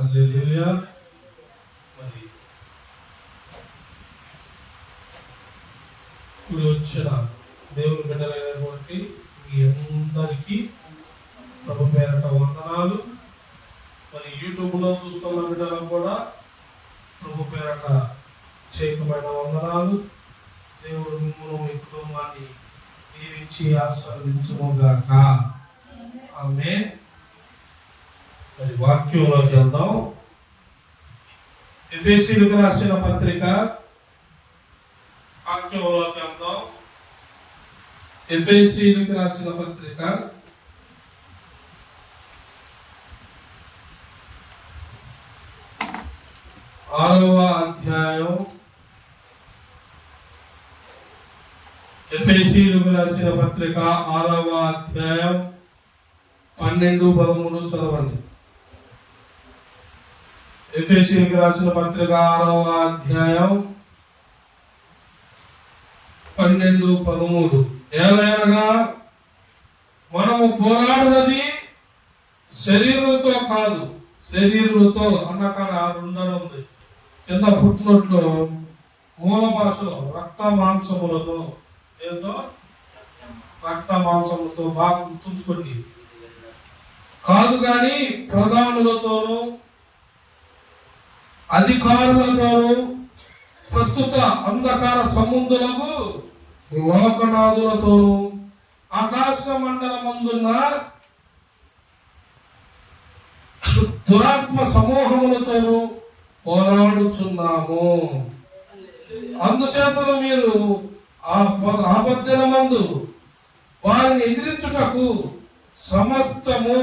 హల్లెలూయా. మరి ఇప్పుడు వచ్చిన దేవుని బిడ్డలైనటువంటి మీ అందరికీ ప్రభు పేరట వందనాలు. మరి యూట్యూబ్లో చూస్తున్న బిడ్డలకు కూడా ప్రభు పేరట చేయకమైన వందనాలు. దేవుడు మిమ్మల్ని మీ కుటుంబాన్ని దీవించి ఆశీర్వదించుగాక. ఆమేన్. మరి వాక్యంలోకి వెళ్దాం. ఎఫెసీయులకు రాసిన పత్రిక వాక్యంలోకి వెళ్దాం. ఎఫెసీయులకు రాసిన పత్రిక 6వ అధ్యాయం. ఎఫెసీయులకు రాసిన పత్రిక 6వ అధ్యాయం 12-13 చదవండి. ఎఫెసీయులకు రాసిన పత్రిక 6వ అధ్యాయం 12-13. ఏలైనగా మనము పోరాడునది శరీరులతో కాదు, శరీరులతో అన్నకాడ 2 ఉంది. కింద పుట్టినట్లు మూల భాషలో రక్త మాంసములతో, ఏంటో రక్త మాంసములతో బాగా గుర్తుంచుకోండి. కాదు కానీ ప్రధానులతోనూ అధికారులతోనూ ప్రస్తుత అంధకార సముద్రులకు లోకనాథులతోనూ ఆకాశ మండలమందున్న దురాత్మ సమూహములతోనూ పోరాడుచున్నాము. అందుచేతను మీరు ఆపద్దనమందు వారిని ఎదిరించుటకు సమస్తము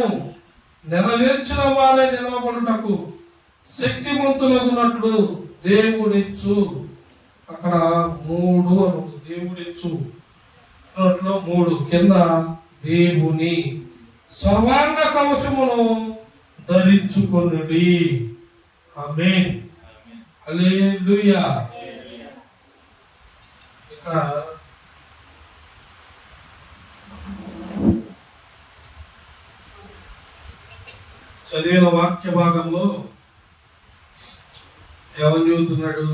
నెరవేర్చిన వారే నిలవబడుటకు శక్తిమంతులగునట్లు దేవుడిచ్చు. అక్కడ 3 అను దేవుడిచ్చు అన్నట్లో 3 కింద దేవుని సర్వాంగ కవచమును ధరించుకొనుడి. ఆమేన్. హల్లెలూయా. ఇక్కడ చదివిన వాక్య భాగంలో ఏమని చెబుతున్నాడు?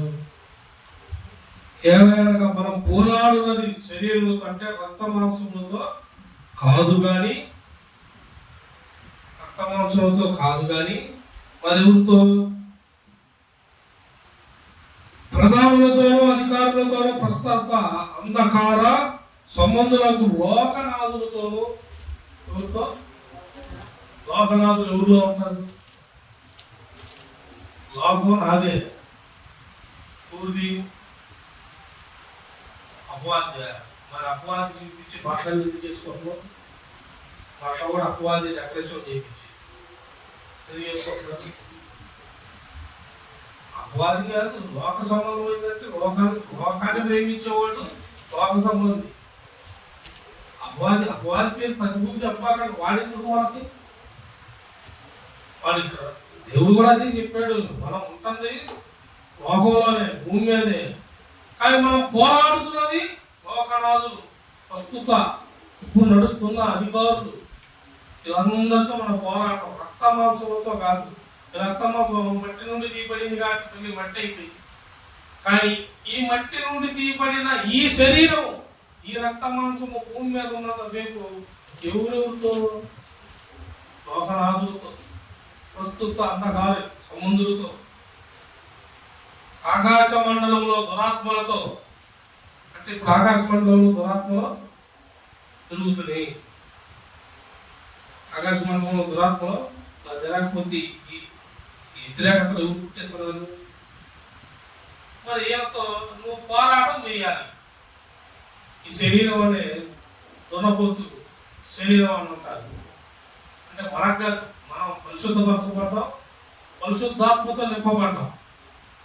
ఏమైనా మనం పోరాడున్నది శరీరంతో, అంటే రక్త మాంసములతో కాదు కానీ, రక్త మాంసములతో కాదు కానీ మరి ఎవరితో? ప్రధానులతోనూ అధికారులతోనూ ప్రస్తుత అంధకార సంబంధులకు లోకనాథులతోనూ. ఎవరితో? లోకనాథులు ఎవరిలో ఉంటారు? లోకం నాదే. ఊరిది అపవాది. మరి అపవాది చూపించి బట్టలు ఎందుకు చేసుకోవడం? బట్టలు కూడా అపవాది డెకరేషన్ చేయించి ఎందుకు చేసుకోవడం? అపవాది కాదు, లోక సంబంధం ఏంటంటే లోకాన్ని ప్రేమించేవాడు లోక సంబంధి. అపవాది పేరు ప్రతిభూమి చెప్పాలంటే వాడెందుకు వాళ్ళకి? వాడి దేవుడు కూడా అదే చెప్పాడు, మనం ఉంటుంది లోకంలోనే, భూమి మీదే. కానీ మనం పోరాడుతున్నది లోకనాథులు, ప్రస్తుత ఇప్పుడు నడుస్తున్న అధికారులు, వీళ్ళందరితో మన పోరాటం రక్త మాంసంతో కాదు. రక్త మాంసం మట్టి నుండి తీయబడింది కాబట్టి మట్టి అయిపోయింది. కానీ ఈ మట్టి నుండి తీయబడిన ఈ శరీరం, ఈ రక్త మాంసము భూమి మీద ఉన్నంతసేపు ఎవరెవరితో? లోకనాథులతో, ప్రస్తుత అంధకార సముద్రులతో, ఆకాశ మండలంలో దురాత్మలతో. అంటే ఇప్పుడు ఆకాశ మండలంలో దురాత్మలు తిరుగుతున్నాయి. ఆకాశ మండలంలో దురాత్మలు జరగకపోతే ఈ వ్యతిరేకతలు ఎవరు పుట్టేస్తున్నారు? మరి ఈయనతో నువ్వు పోరాటం చేయాలి. ఈ శరీరం అనే దున్నపోతు శరీరం అని ఉంటారు. అంటే మనకు మనం పరిశుద్ధపరచబడ్డాం, పరిశుద్ధాత్మతో నింపబడ్డాం.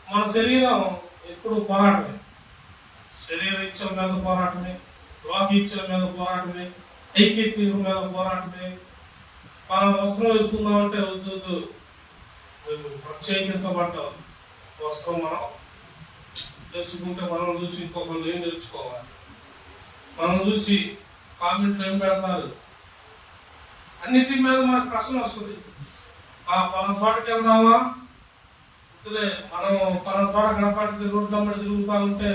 మన శరీరం ఎప్పుడు పోరాటమే. శరీర ఇచ్చల మీద పోరాటమే, లోక ఇచ్చల మీద పోరాటమే, ఐక్యతల మీద పోరాటమే. మనం వస్త్రం వేసుకుందామంటే వద్దు, ప్రత్యేకించబడ్డ వస్త్రం మనం వేసుకుంటే మనం చూసి ఇంకొకరు ఏం నేర్చుకోవాలి, మనం చూసి కామెంట్లు ఏం పెడతారు, అన్నిటి మీద మనకు ప్రశ్న వస్తుంది. పలానా చోటకి వెళ్దామా, మనం పలానా చోట కనపడితే రోడ్ల అమ్మడి తిరుగుతూ ఉంటే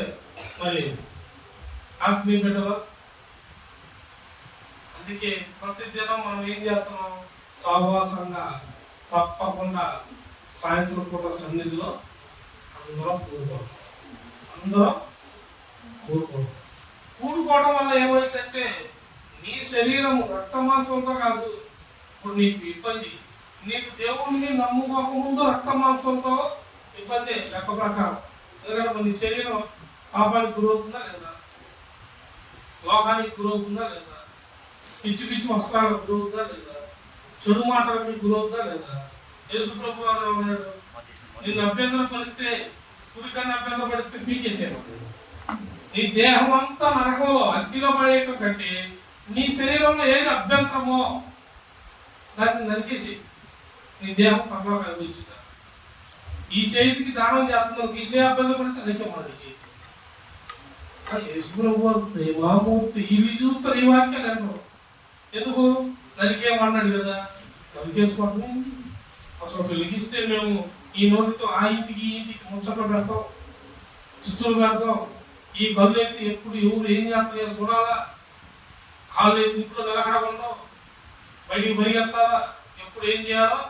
మరి ఆత్మీయ బిడ్డలు. అందుకే ప్రతిదినం మనం ఏం చేస్తున్నాం, సహవాసంగా తప్పకుండా సాయంత్రం పూట సన్నిధిలో అందరం కూడుకోవడం వల్ల ఏమైందంటే నీ శరీరం రక్తమాంసంతో కాదు. ఇప్పుడు నీకు ఇబ్బంది, నీకు దేవుడిని నమ్ముకోకముందు రక్తమాంసంతో ఇబ్బంది లెక్క ప్రకారం. ఎందుకంటే నీ శరీరం పాపానికి గురవుతుందా లేదా, లోకానికి గురవుతుందా లేదా, పిచ్చి పిచ్చి వస్త్రాలకు గురవుతుందా లేదా, చెడు మాటలకు గురవుతుందా లేదా. యేసు ప్రభు వారు ఉన్నాడు, నేను అభ్యంతరం పడితే కురికన్నా అభ్యంతరం పడితే పీకేసాడు. నీ దేహం అంతా నరకంలో అగ్గిలో పడేయటం కంటే నీ శరీరంలో ఏది అభ్యంతరమో దాన్ని నరికేసి నీ దేహం పక్కన కనిపించుట. ఈ చేతికి దానం చేస్తున్నావు, ఈ చేయి అభ్యంతరం పడితే నరికేమన్నాడు ఈ చేతి. యేసు ప్రభు వారు ప్రేమామూర్తి, ఇవి చూస్తారు ఈ వాక్యాలు ఎన్నో. ఎందుకు నరికేమన్నాడు కదా, నరికేసుకోవటం అసలు వెలిగిస్తే మేము ఈ నోటితో ఆ ఇంటికి ఈ ఇంటికి ముచ్చట్లు పెడతాం, చుచ్చులు పెడతాం. ఈ కళ్ళు ఎత్తి ఎప్పుడు ఎవరు ఏం చేస్తారో చూడాలా, కాళ్ళు ఎత్తి ఇంట్లో నిలకడకుండా బయటికి పరిగెత్తాలా, ఎప్పుడు ఏం చేయాలో.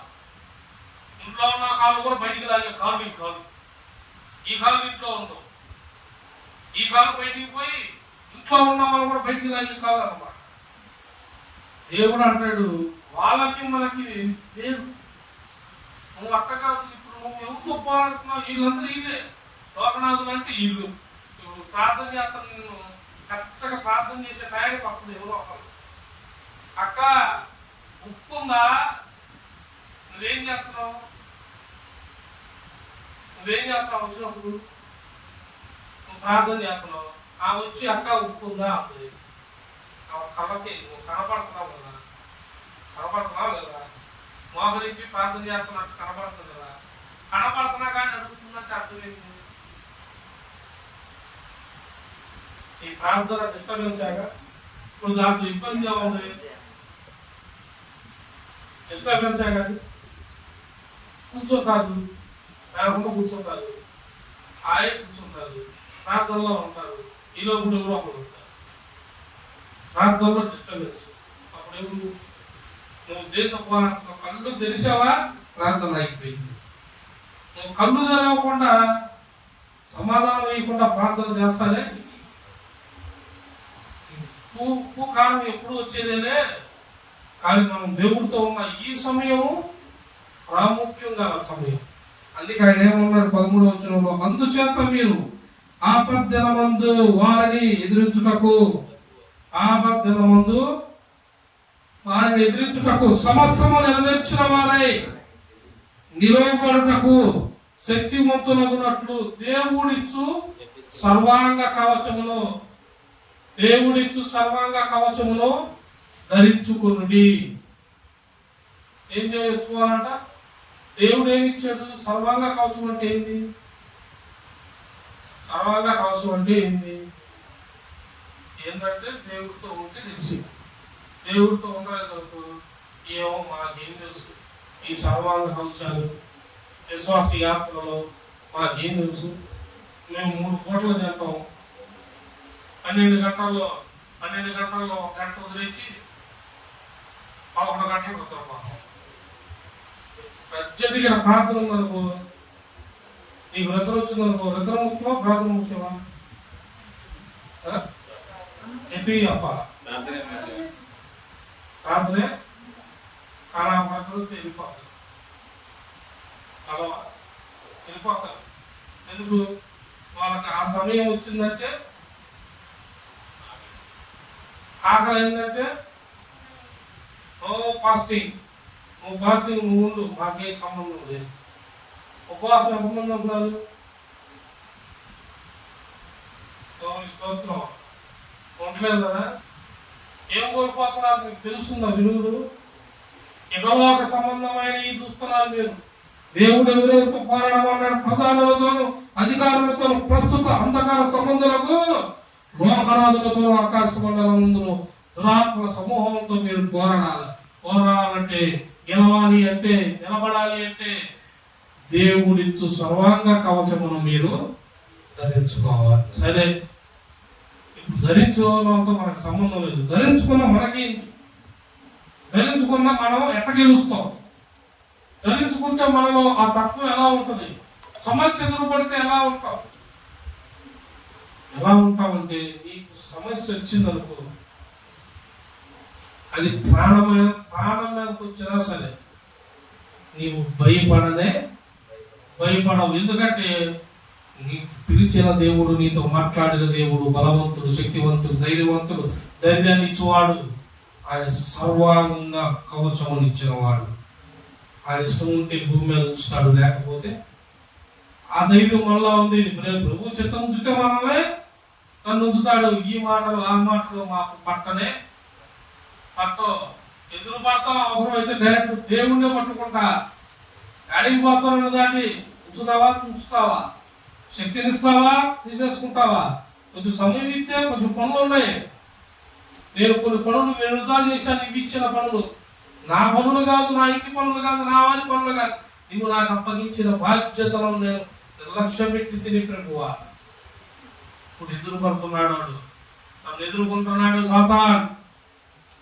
ఇంట్లో ఉన్న కాళ్ళు కూడా బయటికి లాగే, కాళ్ళు ఈ కాళ్ళు, ఈ కాళ్ళు ఇంట్లో ఉండవు, ఈ కాళ్ళు బయటికి పోయి ఇంట్లో ఉన్న వాళ్ళు కూడా బయటికి లాగే కాళ్ళు అన్నమాట. దేవుడు అంటాడు వాళ్ళకి మనకి లేదు, నువ్వు అట్ట కాదు. ఇప్పుడు నువ్వు ఎవరితో పోరాడుతున్నావు, వీళ్ళందరూ వీళ్ళే లోకనాథులు అంటే వీళ్ళు. ఇప్పుడు ప్రార్థన చేస్తాను, నేను కరెక్ట్గా ప్రార్థన చేసే టైంకి వస్తుంది ఎవరో ఒకరు, అక్క ఉప్పు ఉందా, నువ్వేం చేస్తున్నావు వచ్చినప్పుడు నువ్వు ప్రార్థన చేస్తున్నావు, ఆ వచ్చి అక్క ఉప్పు ఉందా అంటుంది. కళ్ళకి నువ్వు కనపడుతున్నావు కదా, కనపడుతున్నావు లేదా, మోహరించి ప్రార్థన చేస్తున్నట్టు కనపడుతుంది కదా, కనపడుతున్నా కానీ అడుగుతున్నట్టు అర్థమైంది. ఈ ప్రార్థన డిస్టర్బెన్స్ ఆగా ఇప్పుడు దాంట్లో ఇబ్బంది ఉంది, డిస్టర్బెన్స్ కాదు, కూర్చోకాదు, లేకుండా కూర్చోకాదు, ఆయన కూర్చుంటారు, ప్రార్థనలో ఉంటారు, ఈలో కూడా ఎవరో ఒకరు ఉంటారు. ప్రార్థనలో డిస్టర్బెన్స్, అప్పుడు ఎవరు నువ్వు దేంతో పోరాడుతున్నావు, కళ్ళు తెరిచావా ప్రార్థన అయిపోయింది. నువ్వు కళ్ళు తెరవకుండా సమాధానం వేయకుండా ప్రార్థన చేస్తానే కాలం ఎప్పుడు వచ్చేదేనే. కానీ మనం దేవుడితో ఉన్న ఈ సమయం ప్రాముఖ్యంగా సమయం. అందుకే ఆయన ఏమన్నాడు 13వ వచనంలో, అందుచేత మీరు ఆపద్దినమందు వారిని ఎదిరించుటకు, ఆపద్దినమందు వారిని ఎదిరించుటకు సమస్తము నెరవేర్చిన వారై నిలవబడుటకు శక్తివంతులగునట్లు దేవుడిచ్చు సర్వాంగ కవచమును, దేవుడిచ్చు సర్వాంగ కవచమును ధరించుకునుడి. ఏం చేసుకోవాలంట, దేవుడు ఏమిచ్చాడు, సర్వాంగ కవచం అంటే ఏంది, సర్వాంగ కవచం అంటే ఏంది, ఏంటంటే దేవుడితో ఉంటే తెలిసి, దేవుడితో ఉండలేదనుకో ఏమో మాకేం తెలుసు, ఈ సర్వాంగ కవచాలు విశ్వాస యాత్రలో మాకేం తెలుసు, మేము 3 పూటలు తింటాం, 12 గంటల్లో 1 గంట వదిలేసి 11 గంటలకు నిద్రపోతాం. అర్జెంటుగా ప్రార్థన ఉందనుకో, నీకు నిద్ర వచ్చిందనుకో, నిద్ర ముఖ్యమా ప్రార్థన ముఖ్యమా? ఎటు అప్ప ప్రార్థనే కానా ప్రార్థన వెళ్ళిపోతారు, అలా వెళ్ళిపోతారు. ఎందుకు వాళ్ళకి ఆ సమయం వచ్చిందంటే, ఆకలి ఏంటంటే ఫాస్టింగ్, నువ్వు ఫాస్టింగ్ నువ్వు ఉండు, మాకే సంబంధం లేదు. ఉపవాసం ఎంతమంది ఉంటున్నారు, స్తోత్రం ఉండలేదు కదా. ఏం కోల్పోతున్నారు మీకు తెలుస్తుందా విలువలు? ఇకలోక సంబంధమైన ఈ చూస్తున్నారు మీరు. దేవుడు ఎవరెవరితో పోరాడమన్నాడు, ప్రధానులతోనూ అధికారులతోనూ ప్రస్తుత అంధకార సంబంధులకు, లోకనాథులతో ఆకాశ మండలం ముందు దురాత్మ సమూహంతో మీరు పోరాడాలి. పోరాడాలంటే గెలవాలి అంటే, నిలబడాలి అంటే దేవుడిచ్చు సర్వాంగ కవచమును మీరు ధరించుకోవాలి. సరే, ఇప్పుడు ధరించుకోవడంతో మనకు సంబంధం లేదు. ధరించుకున్న మనకి, ధరించుకున్న మనం ఎట్ట గెలుస్తాం, ధరించుకుంటే మనలో ఆ తత్వం ఎలా ఉంటుంది, సమస్య ఎదురుపడితే ఎలా ఉంటాం, ఎలా ఉంటామంటే నీకు సమస్య వచ్చిందనుకో, అది ప్రాణం మీదకి వచ్చినా సరే నీవు భయపడవు. ఎందుకంటే నీకు పిలిచిన దేవుడు, నీతో మాట్లాడిన దేవుడు బలవంతుడు, శక్తివంతుడు, ధైర్యవంతుడు, ధైర్యాన్ని ఇచ్చేవాడు. ఆయన సర్వాంగ కవచమును ఇచ్చిన వాడు. ఆయన ఇష్టం ఉంటే భూమి మీద ఉంచుతాడు, లేకపోతే ఆ ధైర్యం మళ్ళా ఉంది. ప్రభు చిత్తం ఉంచితే మనల్ని నన్ను ఉంచుతాడు. ఈ మాటలు ఆ మాటలు మాకు పట్టనే ఎదురు పడతాం. అవసరమైతే డైరెక్ట్ దేవుణ్ణే పట్టుకుంటా. అడిగి పోతానని దాన్ని ఉంచుతావా, శక్తినిస్తావా, తీసేసుకుంటావా? కొంచెం సమయం ఇస్తే కొంచెం పనులు ఉన్నాయి. నేను కొన్ని పనులు విడుదల చేశాను. ఇవి ఇచ్చిన పనులు నా పనులు కాదు, నా ఇంటి పనులు కాదు, నా వారి పనులు కాదు. నువ్వు నాకు అప్పగించిన బాధ్యతలను నేను నిర్లక్ష్యం పెట్టి తిని ప్రభువా. ఇప్పుడు ఎదురుపడుతున్నాడు వాడు, నన్ను ఎదుర్కొంటున్నాడు సాతాన్,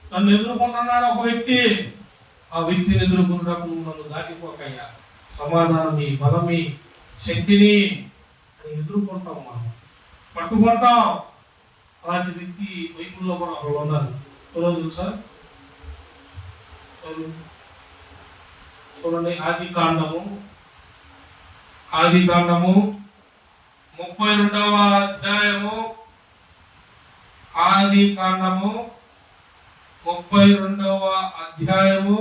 నన్ను ఎదుర్కొంటున్నాడు ఒక వ్యక్తి. ఆ వ్యక్తిని ఎదుర్కొన్నప్పుడు నన్ను దాటిపోకయ్యా, సమాధానమి, బలమి, శక్తిని ఎదుర్కొంటాం, మనం పట్టుకుంటాం. అలాంటి వ్యక్తి బైబిల్లో కూడా ఒకళ్ళు ఉన్నారు. ఎవరో తెలుసా? చూడండి, ఆది కాండము 32వ అధ్యాయము. ఆది కాండము 32వ అధ్యాయము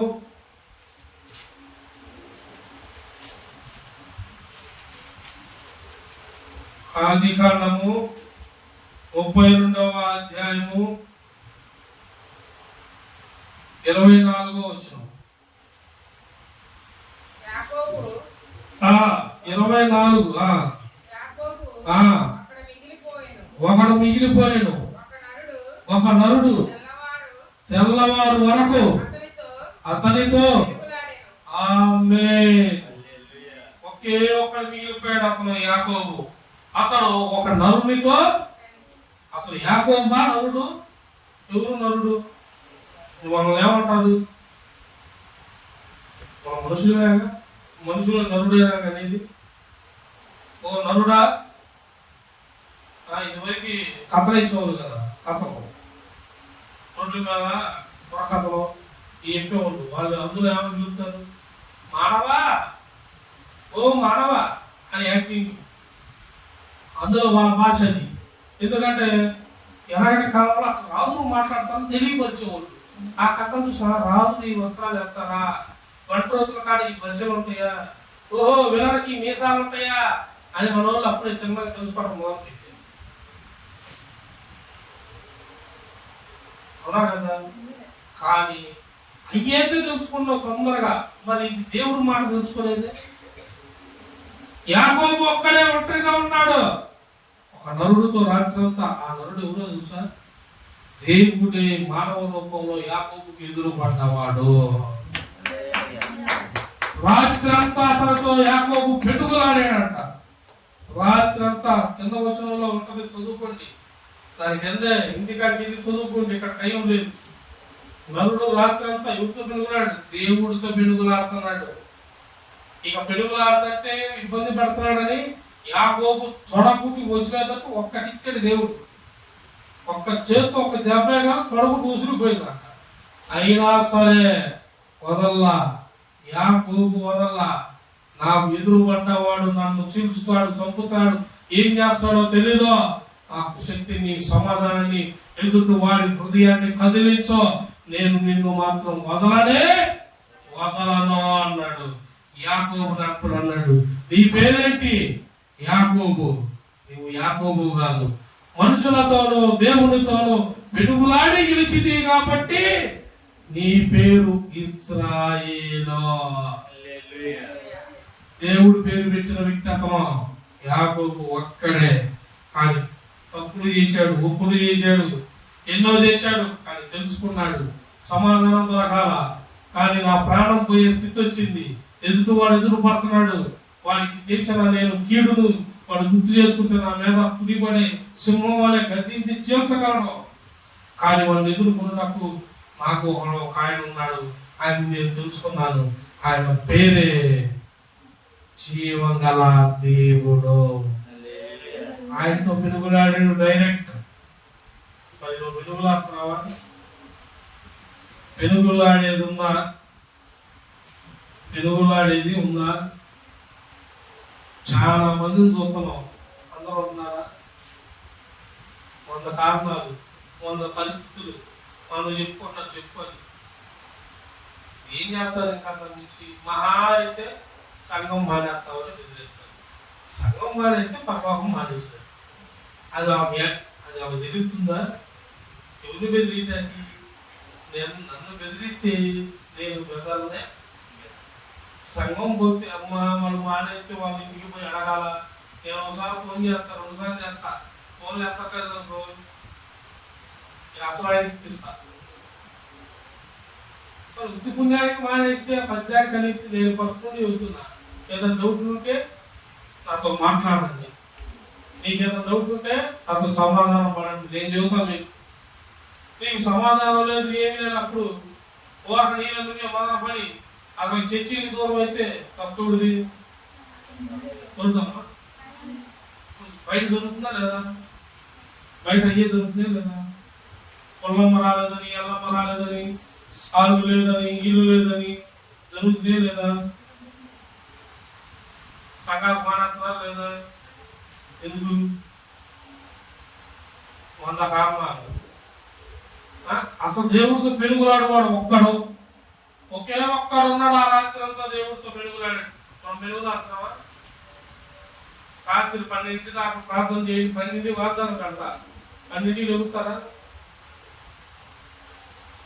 24వ వచనం. 24. ఒకడు మిగిలిపోయాను, ఒక నరుడు తెల్లవారు వరకు అతనితో. ఆమేన్. ఒకే ఒక్కడు మిగిలిపోయాడు, అతను యాకోబు. అతడు ఒక నరునితో. అసలు యాకోబా నరుడు? ఎవరు నరుడు? మనల్ని ఏమంటారు? మన మనుషులు నరుడేనా అనేది? ఓ నరుడా, ఇదివరకు కథలు వేసేవాళ్ళు కదా, కథలు రోడ్ల మీద బుర్రకథలు చెప్పేవాళ్ళు. వాళ్ళు అందులో ఏమని పిలుస్తారు? మానవా, ఓ మానవా అని యాక్టింగ్. అందులో వాళ్ళ భాష అది. ఎందుకంటే ఎలాంటి కాలంలో అక్కడ రాజులు మాట్లాడతారని తెలియపరిచేవాళ్ళు. ఆ కథలు చూసా, రాజులు ఈ వస్త్రాలు వేస్తారా, వంట రోజుల కాడ ఈ పరిచయం ఉంటాయా, ఓహో వినడానికి మీసాలు ఉంటాయా అని మన వాళ్ళు అప్పుడే చిన్నగా తెలుసుకోవడం మొదలు పెట్టారు. అవునా కదా? కానీ అయ్యేతే తెలుసుకున్నావు తొందరగా, మరి ఇది దేవుడు మాట తెలుసుకునేది. యాకోబు ఒక్కడే ఒంటరిగా ఉన్నాడు, ఒక నరుడితో రాత్రంతా. ఆ నరుడు ఎవరో తెలుసా? దేవుడే మానవ రూపంలో యాకోబుకి ఎదురుపడ్డవాడు. రాత్రంతా అతనితో యాకోబు పెనుగులాడాడంట. రాత్రంతా కింద వచనంలో ఉంటుంది, చదువుకోండి. దాని కింద ఇంటికాడికి వెళ్ళి చదువుకోండి, ఇక్కడ టైం లేదు. నరుడు రాత్రంతా ఎవరితో పెనుగులాడు? దేవుడితో పెనుగులాడుతున్నాడు. ఇక పెనుగులాడుతుంటే ఇబ్బంది పెడుతున్నాడని యాకోబు తొడకుటి వసిలేదట్టు ఒక్కటిచ్చాడు దేవుడు. ఒక్క చేతితో ఒక దెబ్బ తొడకుటి ఉసిరిపోయిందంట. అయినా సరే వదల్లా, యాకోబు వదల్లా. నాకు ఎదురు పడ్డవాడు నన్ను చీల్చుతాడు, చంపుతాడు, ఏం చేస్తాడో తెలీదో. నాకు శక్తిని, సమాధానాన్ని, ఎదుటి వాడి హృదయాన్ని కదిలించో, నేను నిన్ను మాత్రం వదలను అన్నాడు. యాకోబు అప్పుడు అన్నాడు, నీ పేరేంటి? యాకోబు. నీవు యాకోబు కాదు, మనుషులతోనూ దేవునితోనూ పెనుగులాడి గెలిచితి కాబట్టి నీ పేరు ఇశ్రాయేలు. దేవుడు పేరు పెట్టిన వ్యక్తి అతను యాకోబు ఒక్కడే. కానీ తప్పులు చేశాడు, ఒప్పులు చేశాడు, ఎన్నో చేశాడు. కానీ తెలుసుకున్నాడు, సమాధానం దొరకాల. కానీ నా ప్రాణం పోయే స్థితి వచ్చింది. వాడు ఎదురు పడుతున్నాడు. వాడికి చేసిన నేను కీడును వాడు గుర్తు చేసుకుంటే నా మీద పులిపడే సింహం వలె గద్దించి చీల్చగలడు. కానీ వాడిని ఎదుర్కొన్నకు నాకు ఒక ఆయన ఉన్నాడు. ఆయన నేను తెలుసుకున్నాను. ఆయన పేరే జీవంగల దేవుడు. ఆయనతో వెలుగులాడాడు డైరెక్ట్. మరి నువ్వు వెలుగులాడుతున్నావా? వెలుగులాడేది ఉందా? వెలుగులాడేది ఉందా? చాలా మందిని చూస్తున్నాం. అందరూ ఉన్నారా? 100 కారణాలు, 100 పరిస్థితులు మనం చెప్పుకోవాలి. ఏం చేస్తారు? ఇంకా నుంచి మహా అయితే సంఘం మానేస్తామని బెదిరిస్తారు. సంఘం మానేస్తే పరలోకం మానేస్తారు. అది ఆమె తిరుగుతుందా? ఎవరు బెదిరియటానికి? నన్ను బెదిరిస్తే నేను బెదరనే. సంఘం పోతే అమ్మ వాళ్ళు మానేస్తే వాళ్ళ ఇంటికి పోయి అడగాల. నేను ఒకసారి ఫోన్ చేస్తా, 2 సార్లు చేస్తా. ఫోన్లు ఎత్తట్లేదు అనుకో, అసలు ఆయన ఇప్పిస్తా. వృత్తి పుణ్యానికి మానేస్తే పద్యానికి అనేది నేను ఫస్ట్ నుండి చెబుతున్నా. ఏదైనా డౌట్ ఉంటే నాతో మాట్లాడండి. మీకు ఏదైనా డౌట్ ఉంటే నాతో సమాధానం పడండి. నేను చెబుతాను మీకు సమాధానం లేదు, ఏమి లేదు. అప్పుడు ఓహ నేను బాధపడి అక్కడ చర్చికి దూరం అయితే తప్పుడుది దొరుకుతామా? బయట దొరుకుతుందా లేదా? బయట అయ్యే దొరుకుతున్నాయి లేదా? పొల్లమ్మ రాలేదని, ఎల్లమ్మ రాలేదని, ఆలు లేదని, ఇల్లు లేదని జరుగుతున్నాయి లేదా? సంఘాలు మానేస్తున్నారు లేదా? ఎందుకు? 100 కారణాలు. అసలు దేవుడితో పెనుగులాడు వాడు ఒకే ఒక్కడు ఉన్నాడు. ఆ రాత్రి అంతా దేవుడితో పెనుగులాడాడు. మనం పెనుగులాడుతున్నావా? రాత్రి 12 దాకా ప్రార్థన చేయండి, 12 వాగ్దానం కడతా, 12 ఎగుతారా?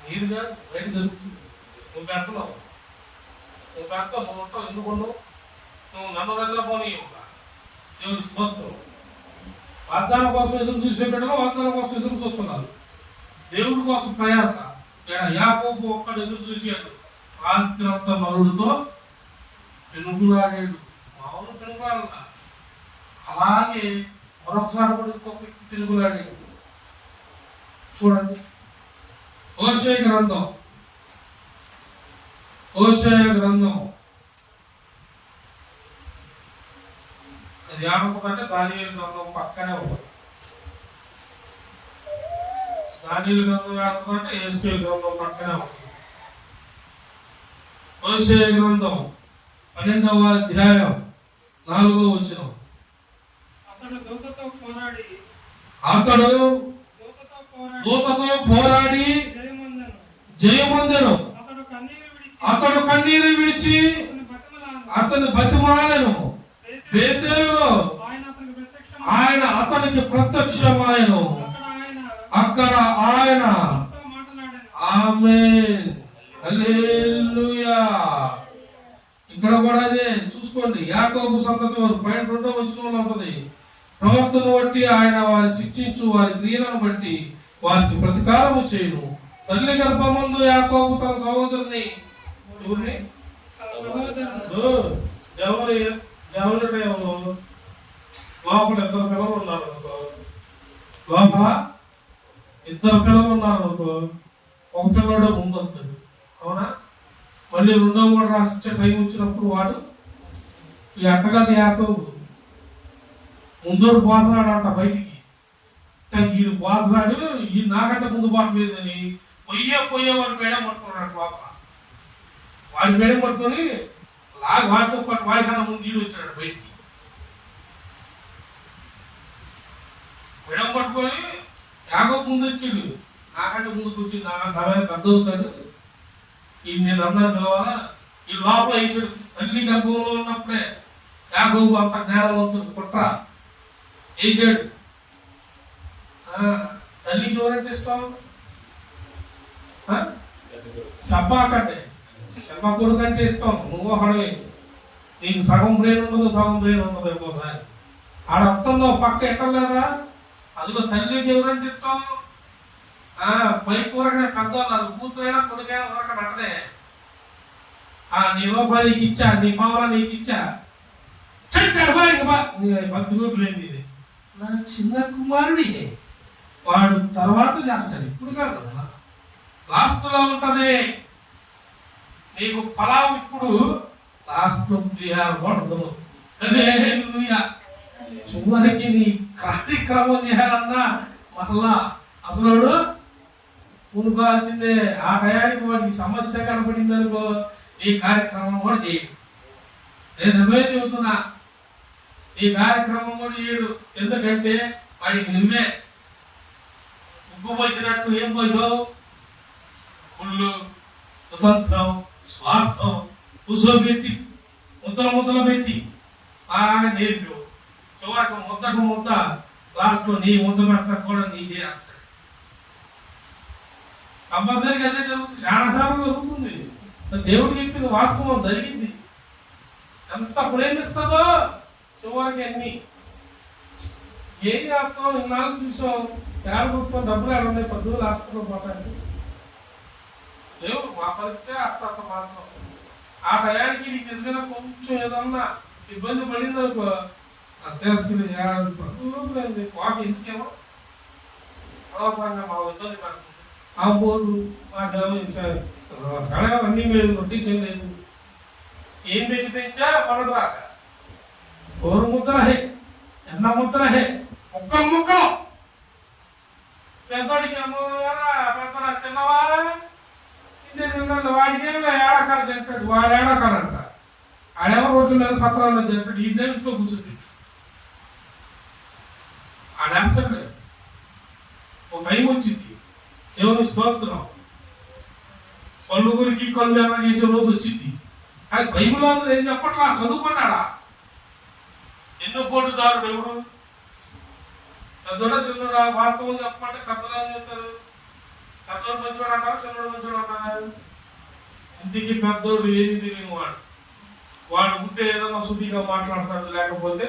నీరుగా బయట జరుగుతుంది. నువ్వు పెడతావు, నువ్వు ఉంటావు. ఎందుకు నువ్వు నన్ను నిద్రపోనీ దేవుడి స్తోత్రం. వాగ్దానం కోసం ఎదురు చూసే బిడ్డలు వాగ్దానం కోసం ఎదురు చూస్తున్నారు. దేవుడి కోసం ప్రయాస. యాకోబు ఒక్కడు ఎదురు చూసాడు. రాత్రి అంతా నరుడితో పెనుగులాడాడు. మామూలు పెనుగులాడ. అలాగే మరొకసారి కూడా ఇంకొక వ్యక్తి పెనుగులాడాడు. చూడండి, హోషేయ గ్రంథం అది ఏమనుకుంటే దానియేలు గ్రంథం పక్కనే ఉంటుంది. దానియేలు గ్రంథం ఏమనుకుంటే యేసుకేలు గ్రంథం పక్కనే ఉంటుంది. హోషేయ గ్రంథం 12వ అధ్యాయం 4వ వచనం. అతడు దూతతో పోరాడి జయమొందెను. అతడు కన్నీరు విడిచి అతని బతిమాలెను. బేతేలులో ఆయన అతనికి ప్రత్యక్షమాయెను. అక్కడ ఆయన ఆమేన్ హల్లెలూయా. ఇక్కడ కూడా అదే చూసుకోండి. యాకోబు సంతతి వారు 2వ వచనంలో ఉంటది. ప్రవర్తన బట్టి ఆయన వారి శిక్షించు, వారి క్రియలను బట్టి వారికి ప్రతికారము చేయును. తల్లి గర్భమందు యాకోబు తన సహోదరుని లోపల 2 పిల్లలు ఉన్నారు అనుకో, ఒక పిల్లడు ముందు వస్తాడు. అవునా? మళ్ళీ 2వ కూడా రాసే టైం వచ్చినప్పుడు వాడు ఈ అట్టగది యాకోబు ముందోడు పోతున్నాడంట బయటికి. వీడు పోతున్నాడు, ఈ నాకంటే ముందు పోవట్లేదని పోయేవాడు మేడం పట్టుకున్నాడు. పాప వాడి మేడం పట్టుకొని వాడితో పాటు వాడికన్నా ముందు వీడు వచ్చాడు బయటికి. మేడం పట్టుకొని యాకోబు ముందు వచ్చాడు. నాకంటే ముందుకు వచ్చి నా పెద్ద అవుతాడు. ఈ నేను అన్నాను కావాలా? ఈ లోపల వేసాడు. తల్లి గర్భంలో ఉన్నప్పుడే యాకోబు అంత జ్ఞానవంతుడు కుట్ర వేసాడు. తల్లికి ఎవరంటే ఇష్టం? చెప్పాకంటే చెప్ప కొడుకు అంటే ఇష్టం. నువ్వు ఒకడవే. నీకు సగం బ్రెయిన్ ఉండదు, సగం బ్రెయిన్ ఉండదు. ఒక్కోసారి ఆడ వస్తుందో పక్క ఎక్కలేదా? అదిగో తల్లికి ఎవరంటే ఇష్టం? పై కూరగానే పెద్దవాళ్ళు కూతురైనా కొడుకైనా ఊరకడు అట్టనే. నీ రూపాయి నీకు ఇచ్చా, నీ పావులా నీకు ఇచ్చా, పది రూపాయలు ఏంది ఇది? నా చిన్న కుమారుడి వాడు తర్వాత చేస్తాడు, ఇప్పుడు కాదు, లాస్ట్లో ఉంటది. నీకు పలావు ఇప్పుడు లాస్ట్లో పులిహార పడదు. చివరికి నీ కార్యక్రమం చేయాలన్నా మళ్ళా అసలు కొనుక్కోవాల్సిందే. ఆ టయానికి వాడికి సమస్య కనపడింది అనుకో, ఈ కార్యక్రమం కూడా చేయడు. నేను నిజమే చెబుతున్నా, ఈ కార్యక్రమం కూడా చేయడు. ఎందుకంటే వాడికి నువ్వే ఉగ్గు పోసినట్టు ఏం పోసావు? కుళ్ళు, కుతంత్రం, స్వార్థం కూర్చోబెట్టి ముద్దలు పెట్టి బాగా నేర్పావు. చివరికి ముద్దకు ముద్ద లాస్ట్లో నీ ముద్ద పెడతా కూడా నీకే వస్తాడు. కంపల్సరీగా అదే జరుగుతుంది, చాలాసార్లు జరుగుతుంది. దేవుడు చెప్పింది వాస్తవం జరిగింది. ఎంత ప్రేమిస్తుందో చివరికి అన్ని ఏం చేస్తాం? ఇన్నాళ్ళు చూసాం, ఏడ చూస్తాం, డబ్బులు ఏడ ఉన్నాయి, 10 రోజులు హాస్పిటల్ పోతానికి. దేవుడు మా పరిస్థితే అత్త మాత్రం. ఆ టయానికి నీకు నిజంగా కొంచెం ఏదన్నా ఇబ్బంది పడింది అనుకో, అత్యాసకులు 10 రోజులైంది వాకి ఎందుకేమో అనవసరంగా మా ఇబ్బంది పడుతుంది. ఆ బోర్డు మాకేమో రన్నింగ్ లేదు, రొటీన్ లేదు, ఏం పెట్టి పెంచా పడదు రాక. ఓరు ముద్ర హే, ఎన్న ముద్ర హే, ముక్కలు పెద్దోడికి పెద్ద చిన్నవారా వాడికి ఏడాకాడ తింటాడు, వాడు ఏడాకాడంట. ఆడేమో రోడ్ల మీద సత్రాల్లో తింటాడు, ఈ ఇంట్లో కూర్చుంటాడు, ఆడేస్తాడు. ఒక భయం వచ్చింది, దేవుని స్తోత్రం. పళ్ళుగురికి కళ్ళు ఏమైనా చేసే రోజు వచ్చింది. అది బైబిల్ అందరూ ఏం చెప్పట్లా, చదువుకున్నాడా? ఎన్నో పోటుదారుడు ఎవడు? పెద్దోడా చిన్నోడా? వాస్తవం చెప్పమంటే పెద్దలు ఏం చెప్తారు? పెద్దోడు మంచోడు అంటారు, చిన్నోడు మంచోడు అంటారు. ఇంటికి పెద్దోడు ఏమి తెలియని వాడు ఉంటే ఏదన్నా శుద్ధిగా మాట్లాడతాడు, లేకపోతే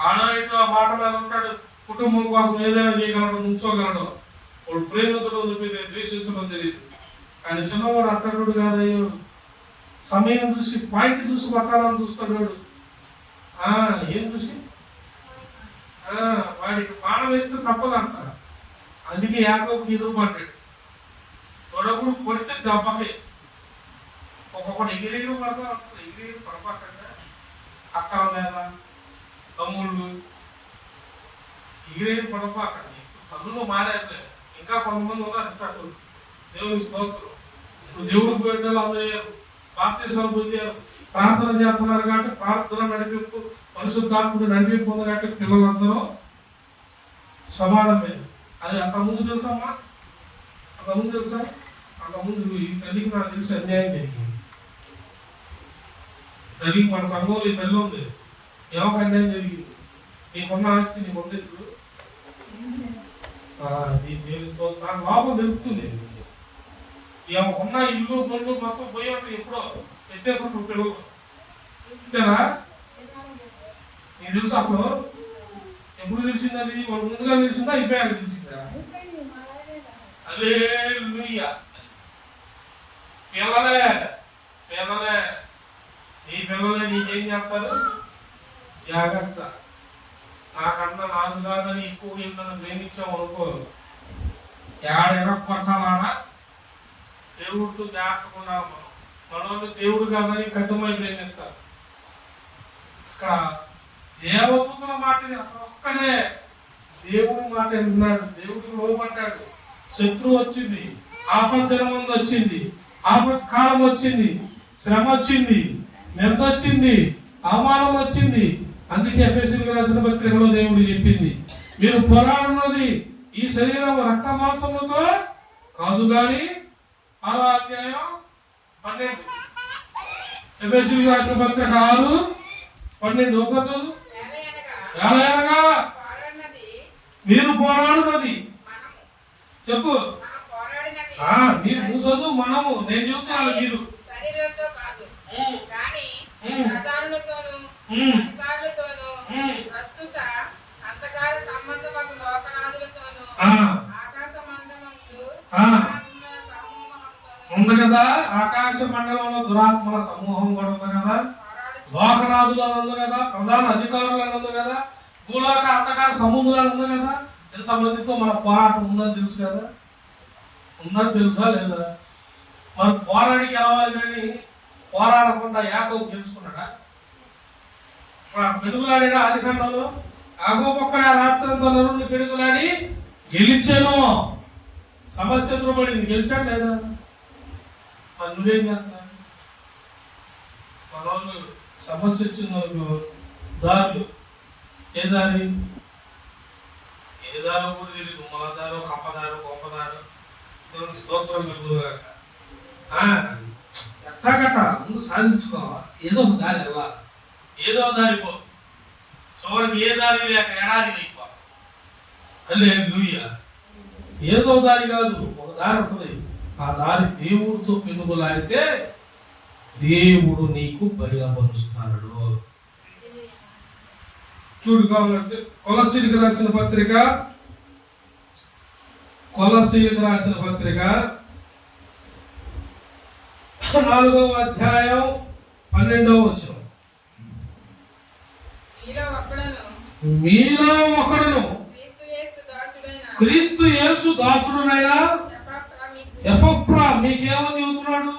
ఆడైతే ఆ మాట మీద ఉంటాడు. కుటుంబం కోసం ఏదైనా చేయగలడు, నుంచోగలడు. వాడు ప్రేమించడం తెలియదు, ద్వేషించడం తెలియదు. కానీ చిన్నవాడు అట్టడు కాదయ్యో, సమయం చూసి పాయింట్ చూసి పట్టాలని చూస్తాడు. ఏం చూసి వాడికి బాణం వేస్తే తప్పదంట. అందుకే యాకోబుకి ఎదురు పడ్డాడు. తొడగుడు కొడితే దెబ్బకే. ఒక్కొక్కటి ఎగిరెగిరి పడతా, ఎగిరెగిరి పడపక్కగా అక్కల మీద తమ్ముళ్ళు ఎగిరెగిరి పడపక్క. తల్లులో మారారు, ఇంకా కొంతమంది ఉన్నారు ఇట్టాడు. దేవుని స్తోత్రం. ఇప్పుడు దేవుడికి బిడ్డలు అందరూ బాప్తిసాలు పొందారు, ప్రార్థన చేస్తున్నారు కాబట్టి ప్రార్థన నడిపింపు, పరిశుద్ధాత్ముడు నడిపింపు ఉంది కాబట్టి పిల్లలందరూ సమానమే. అది అంతకుముందు తెలుసమ్మా, అంతకుముందు తెలుసా? అంతకుముందు ఈ తల్లికి నాకు తెలిసి అన్యాయం జరిగింది. మన సంఘంలో ఈ తల్లి ఉంది, ఎవరికి అన్యాయం జరిగింది? నీకున్న ఆస్తి నీకు ఉంది, ఇప్పుడు లోపం తెలుపుతుంది. ఉన్న ఇల్లు గొల్లు మొత్తం పోయి ఉంటాయి, ఎప్పుడో ఎత్తేసుకుంటారు పిల్లలు. ఇచ్చారా? నీకు తెలుసు అసలు ఎప్పుడు తెలిసింది? అది వాళ్ళు ముందుగా తెలిసిందా, అయిపోయాక తెలిసిందా? హల్లెలూయా. పిల్లలే ఈ పిల్లలే నీకేం చేస్తారు? జాగ్రత్త. నాకన్నా నాది కాదని ఎక్కువ నన్ను ప్రేమించాం అనుకో, ఏడ కొట్టాలన్నా దేవుడితో జాగ్రత్తగా ఉండాలి. మనోళ్ళు దేవుడు కాదని కథమై ప్రేమిస్తారు. ఇక్కడ దేవదూతల మాట ఒక్కడే దేవుడి మాట విన్నాడు, దేవుడికి లోపడ్డాడు. శత్రువు వచ్చింది, ఆపద్దినమంది వచ్చింది, ఆపత్కాలం వచ్చింది, శ్రమ వచ్చింది, నింద వచ్చింది, అవమానం వచ్చింది. అందుకే ఎఫెసీయులకు రాసిన పత్రికలో దేవుడు చెప్పింది, మీరు పోరాడున్నది ఈ శరీరం రక్త మాంసములతో కాదు గాని 6వ అధ్యాయం 12 ఎఫెసీయులకు రాసిన పత్రిక 6:12 ఒకసారి ఎలాగనగా మీరు పోరాడున్నది చెప్పు. నువ్వు చదువు, మనము నేను చూస్తున్నాను. మీరు ఉంది కదా, ఆకాశ మండలంలో దురాత్మల సమూహం కూడా ఉంది కదా, లోకనాథులు అని ఉంది కదా, ప్రధాన అధికారులు అని ఉంది కదా, భూలోక అంధకార సముద్రాలు ఉంది కదా. ఇంతమందితో మన పోరాటం ఉందని తెలుసు కదా, ఉందని తెలుసా లేదా? మరి పోరాడి గెలవాలి కానీ పోరాడకుండా యాకోబు గెలుచుకున్నాడా? పెడుగులాడా ఆది ఖండంలో ఆగోపక్కడ రాత్రంతా నరుణ్ణి పెడుగులాడి గెలిచాను, సమస్య ఎదురుపడింది, గెలిచాడు లేదా? మరి నువ్వేం చేస్తా? మన వాళ్ళు సమస్య వచ్చిన వాళ్ళకు దారులు ఏ దారి కూడా తెలియదు, మొలదారు కప్పదారు గొప్పదారు దేవునికి స్తోత్రం కలుగుగాక. ఎట్టాగట్ట ముందు సాధించుకోవాలి, ఏదో ఒక దారి వెళ్ళాలి, ఏదో దారి పో, చివరికి ఏ దారి లేక ఎడారి అయిపో. హల్లెలూయా. ఏదో దారి కాదు, ఒక దారి ఉంటుంది. ఆ దారి దేవుడితో పెనుగులాడితే దేవుడు నీకు బయలుపరుస్తాడు. చూడు కావాలంటే కొలస్సీలకు రాసిన పత్రిక 4వ అధ్యాయం 12వ వచనం. మీలో ఒకడును క్రీస్తు యేసు దాసుడునైనా ఎపఫ్రా మీకేమని చెబుతున్నాడు?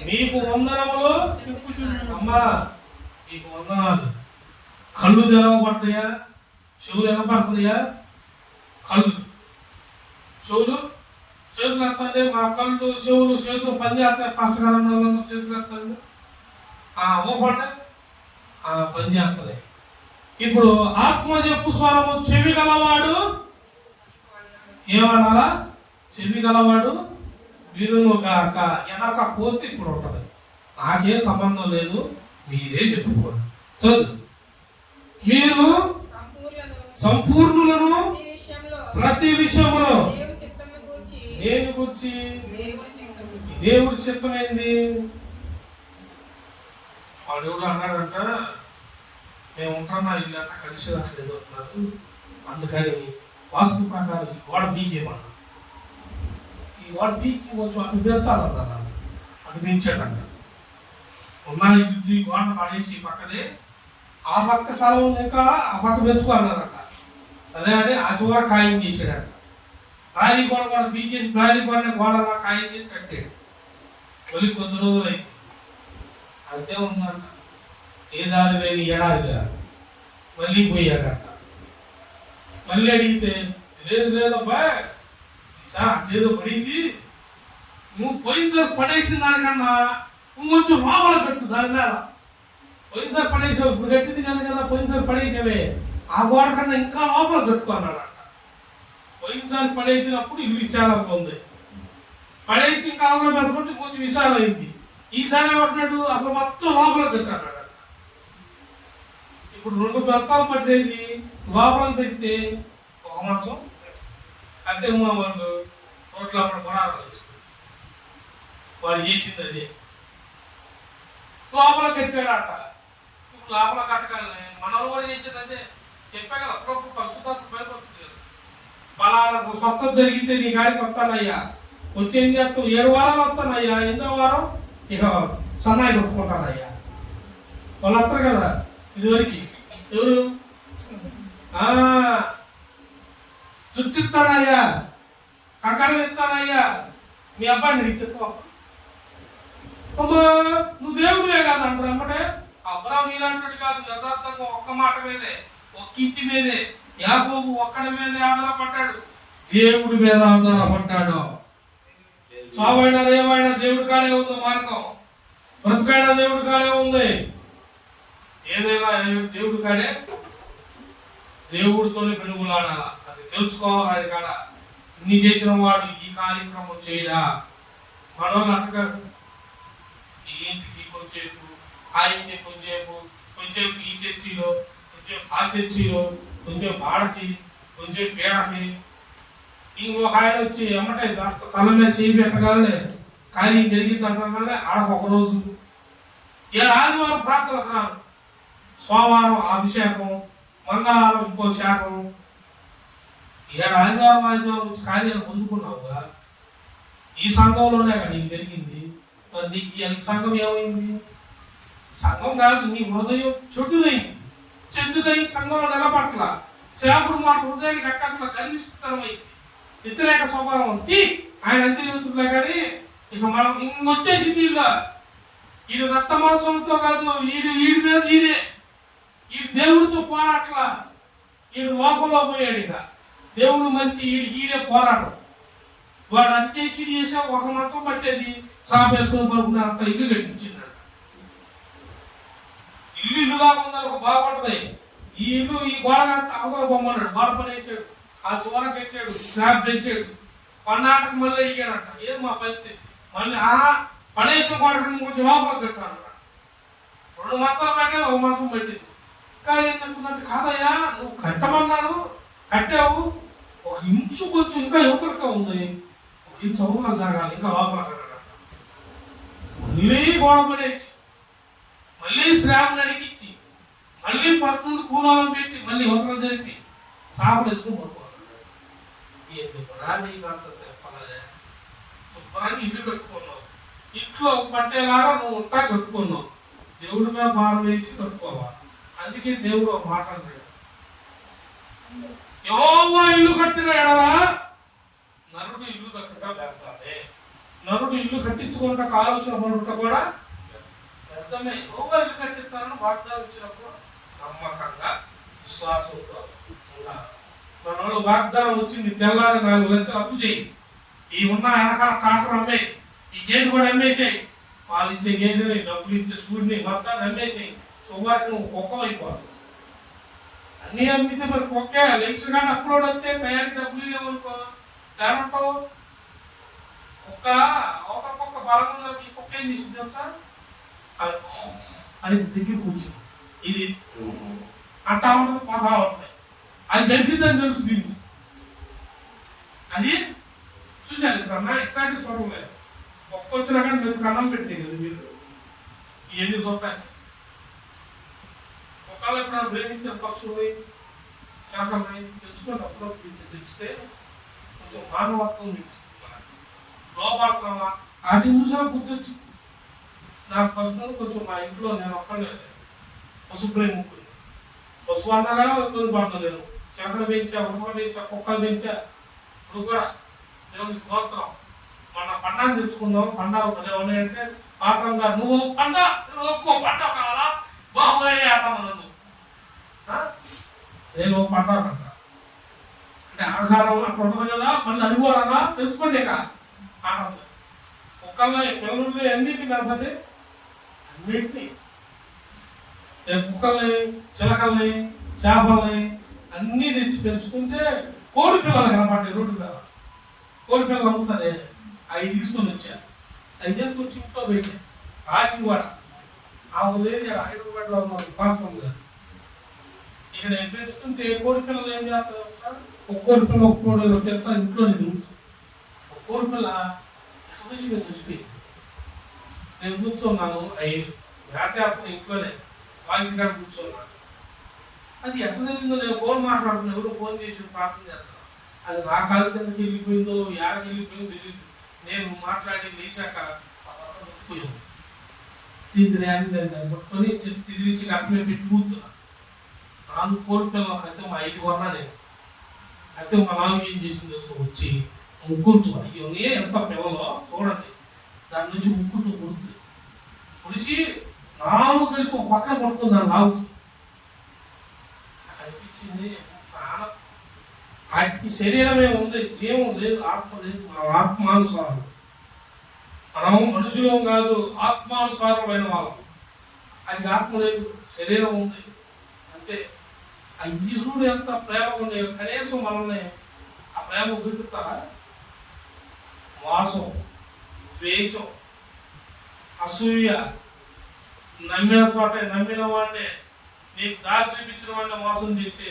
మీకు వందనములు. అమ్మా మీకు వందనాలు. కళ్ళు తెరవబడ్డాయా? చెవులు వినపడుతున్నాయా? కళ్ళు చెవులు చేతులు ఎత్తండి. మా కళ్ళు చెవులు చేతులు పనిచేస్తాయి. కష్టకాలం చేతులు ఎత్తండి. ఓపండి, పనిచేస్తున్నాయి. ఇప్పుడు ఆత్మ చెప్పు స్వరము చెవి గలవాడు ఏమన్నారా? చెవి గలవాడు వినును గాక. వెనక పోతే ఇప్పుడు ఉంటది, నాకేం సంబంధం లేదు, మీరే చెప్పుకోండి. చదువు. మీరు సంపూర్ణులను ప్రతి విషయంలో. దేని గురించి? దేవుడి చిత్తం ఏంది? వాడు ఎవడు అన్నాడంట, మేము ఉంటాం ఇల్లు అంట కలిసి రావట్లేదు అన్నారు, అందుకని వాస్తు ప్రకారం ఈ గోడ బీకేమన్నా, ఈ గోడ బీకి కొంచెం అటు పెంచాలన్నా, అటు పెంచాడంట. ఉన్న ఈ గోడ పడేసి పక్కదే ఆ పక్క స్థలం ఉంది, ఇంకా ఆ పక్క పెంచుకోవాలన్నారంట. సరే అని ఆ చివర ఖాయం చేసాడంట. ప్రహరీ గోడ కూడా బీకేసి ప్రహరీ గోడని గోడలా ఖాయం చేసి కట్టాడు. మళ్ళీ కొద్ది రోజులు అయింది, అంతే ఉందంట. ఏ దారి లేని ఎడారిగా మళ్ళీ పోయాడట. మళ్ళీ అడిగితే లేదు లేదబ్బా, ఈసారి అదేదో పడింది, నువ్వు పోయినసారి పడేసిన దానికన్నా నువ్వు కొంచెం లోపల కట్టు దాని మీద. పోయినసారి పడేసావు, ఇప్పుడు కట్టింది కాదు కదా, పోయినసారి పడేసావే, ఆ గోడ కన్నా ఇంకా లోపల కట్టుకున్నాడట. పోయినసారి పడేసినప్పుడు ఇది విశాలంగా ఉంది, పడేసి ఇంకా లోపల పెట్టుకుంటే కొంచెం విశాలం అయింది. ఈసారి ఏమంటున్నాడు, అసలు మొత్తం లోపల కట్టాడు. ఇప్పుడు 2 మంచాలు పట్టేది లోపల పెడితే ఒక మంచం అంతే. వాళ్ళు రోడ్ల గుణాలు వేసుకుని వాడు చేసింది అదే, లోపల కట్టాడట. ఇప్పుడు లోపల కట్టగానే మనల్ని కూడా చేసేది అదే. చెప్పా కదా, అప్పుడప్పుడు పరిశుద్ధాత్మ బయటపడుతుంది కదా, బలాల స్వస్థత జరిగితే నీ గాడికి వస్తానయ్యా, వచ్చి ఏం చేస్తావు, 7 వారాలు వస్తానయ్యా, 8వ వారం ఇక సన్నాయి కొట్టుకుంటానయ్యా. వాళ్ళు వస్తారు కదా. ఇదివరకు ఎవరు చుట్టిస్తానయ్యా, కంకణం ఇస్తానయ్యా, మీ అబ్బాయిని ఇచ్చేస్తావు. అమ్మా నువ్వు దేవుడివే కాదు అంటారు అమ్మటే. అబ్రాహం నీలాంటి కాదు, యథార్థంగా ఒక్క మాట మీదే, ఒక్క ఇంటి మీదే, యాకోబు ఒక్కడి మీదే ఆధారపడ్డాడు, దేవుడి మీద ఆధారపడ్డాడు. చావైనా రేవైనా దేవుడి కాడే ఉంది మార్గం, బ్రతుకైనా దేవుడి కాడే ఉంది, ఏదైనా దేవుడి కాడే. దేవుడితోనే పెనుగులాడాల, అది తెలుసుకోవాలి. ఆయన కాడ ఇన్ని చేసిన వాడు ఈ కార్యక్రమం చేయడా? మనోళ్ళు అంటారు ఈ ఇంటికి కొంచెంసేపు, ఆ ఇంటికి కొంచెంసేపు, కొంచెంసేపు ఈ చర్చిలో, కొంచెం ఆ చర్చిలో, కొంచెం ఆడకి, కొంచెం పీడకి. ఇంకొక ఆయన వచ్చి ఎమ్మటే తల మీద చేయి పెట్టగానే కార్యం జరిగింది అంటానే ఆడకొక రోజు. 7 ఆదివారం ప్రార్థనకు రారు, సోమవారం అభిషేకం, మంగళవారం ఇంకో శాఖం. 7 ఆదివారం నుంచి కార్యాలు పొందుకున్నావుగా, ఈ సంఘంలోనే నీకు జరిగింది. మరి నీకు ఈ సంఘం ఏమైంది? సంఘం కాదు, నీ హృదయం చెడ్డుదై సంఘంలో నిలబట్ల. సేవకుడు మాట హృదయానికి ఎక్కట్ల, గర్విష్టతరమైంది, వ్యతిరేక స్వభావం ఉంది. ఆయన అంతే చెబుతున్నా కానీ ఇక మనం ఇంకొచ్చేసి వీడు రక్త మాంసంతో కాదు, వీడి మీద వీడు దేవుడితో పోరాట్ల. వీడు లోకంలో పోయాడు. ఇక దేవుడు మంచి ఈడే పోరాటం. వాడు అటు చేసి ఇటు చేసా ఒక మంచం పట్టేది సాపేసుకుని పడుకునే అంత ఇల్లు కట్టించింది. ఇల్లుగా ఉందని ఒక బాగుంటది. ఈ ఇల్లు ఈ గోడ అవతల బొమ్మన్నాడు, గోడ పని వేసాడు, ఆ చివర పెట్టాడు, స్లాబ్ పెట్టాడు. పన్నాటకు మళ్ళీ అడిగాడంట, ఏం మా పరిస్థితి, మళ్ళీ పడేసిన గోడకు కొంచెం లోపల పెట్టాడు. 2 మంచాలు పెట్టేది, 1 మంచం పెట్టింది. ఇంకా ఏం చెప్తున్నట్టు, కాదయ్యా నువ్వు కట్టమన్నాడు, కట్టావు, 1 ఇంచు కొంచెం ఇంకా యువతలకే ఉంది, 1 ఇంచు అవసరం జరగాలి, ఇంకా లోపల కట్టాడంట. మళ్ళీ గోడ పడేసి, మళ్ళీ స్లాబ్ నరికిచ్చి, మళ్ళీ ఫస్ట్ నుండి కూలాలను పెట్టి, మళ్ళీ యువతలు జరిపి సాపలు వేసుకుని పడుకోవాలి. ఎందుకు నీకు అంత చెప్పలేదే? శుభ్రాన్ని ఇల్లు కట్టుకున్నావు, ఇంట్లో పట్టేలాగా నువ్వు ఉంటా కట్టుకున్నావు. దేవుడి మీద భారం వేసి కట్టుకోవాలి. అందుకే దేవుడు ఒక మాట అంటాడు, యెహోవా ఇల్లు కట్టిన ఎడలా నరుడు ఇల్లు కట్టుగా వ్యర్థమే. నరుడు ఇల్లు కట్టించుకుంటా ఆలోచన పడుట కూడా వ్యర్థమే. యెహోవా ఇల్లు కట్టిస్తానని వాగ్దానం ఇచ్చినప్పుడు నమ్మకంగా విశ్వాసంతో ఉండాలి. మన వాళ్ళు వాగ్దానం వచ్చింది, తెల్లారి 4 లక్షలు అప్పు చేయి, ఈ ఉన్న వెనకాల కాటర్ అమ్మే, ఈ గేదె కూడా అమ్మేసేయి, పాలు ఇచ్చే గేదెని, డబ్బులు ఇచ్చే సూర్యుని మొత్తాన్ని అమ్మేసేయి. శుభానికి నువ్వు కుక్క అయిపోవాలి. అన్నీ అమ్మితే మరి కుక్కే లెక్స్ కానీ అప్లోడ్ వస్తే టయానికి డబ్బులు లేవనుకో లేనంటావు. కుక్క అవతల కుక్క బలం ఉన్నది, ఈ కుక్క ఏం చేసింది తెలుసా, అది దగ్గర కూర్చుంది, ఇది అంటా ఉంటుంది, పోతా ఉంటుంది. అది తెలిసిందని తెలుసు దీనికి. అది చూశాను ఇక్కడన్నా ఇట్లాంటి స్వరం లేదు. ఒక్క వచ్చినా కానీ మెతుకు అన్నం పెడితే కదా మీరు ఇవన్నీ చూడటానికి. ఒకవేళ ఎప్పుడు ప్రేమించిన పక్షుల్ని, చేపల్ని తెలుసుకొని అప్పుడప్పుడు తెలిస్తే కొంచెం మానవత్వం లోపడుతున్నా వాటి చూసినా బుద్ధి వచ్చింది. నాకు ఫస్ట్ కొంచెం మా ఇంట్లో నేను ఒక్కనే పశుప్రేమి ముక్కుంది. పశువు అన్నాగా ఇబ్బంది పడతలేను. చేపలు పెంచా, ఉడకలు పెంచా, కుక్కలు పెంచా. ఇప్పుడు కూడా దేవుని స్తోత్రం. మన పండాన్ని తెచ్చుకుందాం. పండాలు పదే ఉన్నాయంటే పాఠం గారు, నువ్వు పండ కావాలా బాబోయే అంటాను నన్ను. నేను పండాలంట అంటే ఆహారం అట్లా ఉంటుంది కదా, మళ్ళీ అది కూడా తెలుసుకోండి. ఇక ఆహారం కుక్కల్ని, పిల్లల్ని అన్నింటినీ కలిసండి, అన్నింటినీ కుక్కల్ని, చిలకల్ని, చేపల్ని అన్నీ తెచ్చి పెంచుకుంటే కోడి పిల్లలు కనపడ్డాయి రోడ్డు మీద. కోడి పిల్లలు అమ్ముతుంది, అవి తీసుకొని వచ్చా, అవి తీసుకొచ్చి ఇంట్లో పెట్టా. రాజు కూడా ఆమె లేదు, హైదరాబాద్లో ఉన్నారు పాస్టర్ గారు. ఇక నేను పెంచుతుంటే కోడి పిల్లలు ఏం చేస్తారు, ఒక కోడి పిల్ల ఒక కోడి తెస్తా ఇంట్లోనే తిరుగుతుంది. ఒక కోడి పిల్ల చూసిపోయింది. నేను కూర్చున్నాను, అవి వేటేస్తాను ఇంట్లోనే, వాళ్ళ కాడ కూర్చున్నాను. అది ఎట్లా జరిగిందో నేను ఫోన్ మాట్లాడుతున్నా, ఎవరు ఫోన్ చేసి ప్రార్థన చేస్తాను. అది నా కాలు కిందకి వెళ్ళిపోయిందో ఏడకి వెళ్ళిపోయిందో తెలియదు. నేను మాట్లాడి లేచాక పోయాను. తిరిగి పట్టుకొని తిరిగి అట్లనే పెట్టి కూర్చున్నా. 4 కోడి పిల్లలకు అయితే మా 5 కొన్నా నేను. అయితే మా నాన్న ఏం చేసింది తెలుసు, వచ్చి ముగ్గురుతో, అయ్యో ఎంత పిల్లలో చూడండి, దాని నుంచి ముగ్గురుతో కొడుతుంది. పొడిచి 4 కలిసి ఒక పక్కన పడుతుంది, దాన్ని లాగుతుంది. అనిపించింది ప్రాణం, వాటికి శరీరమే ఉంది, జీవం లేదు, ఆత్మ లేదు. మన ఆత్మానుసారం, మనం మనుషులం కాదు, ఆత్మానుసారమైన వాళ్ళం. అది ఆత్మ లేదు, శరీరం ఉంది అంతే. ఆ జీవుడు ఎంత ప్రేమ ఉండే, కనీసం మనల్ని ఆ ప్రేమ చూపిస్తారా? మోసం, ద్వేషం, అసూయ, నమ్మిన చోట నమ్మిన వాడినే, నీకు దారి చూపించిన వాడిని మోసం చేసే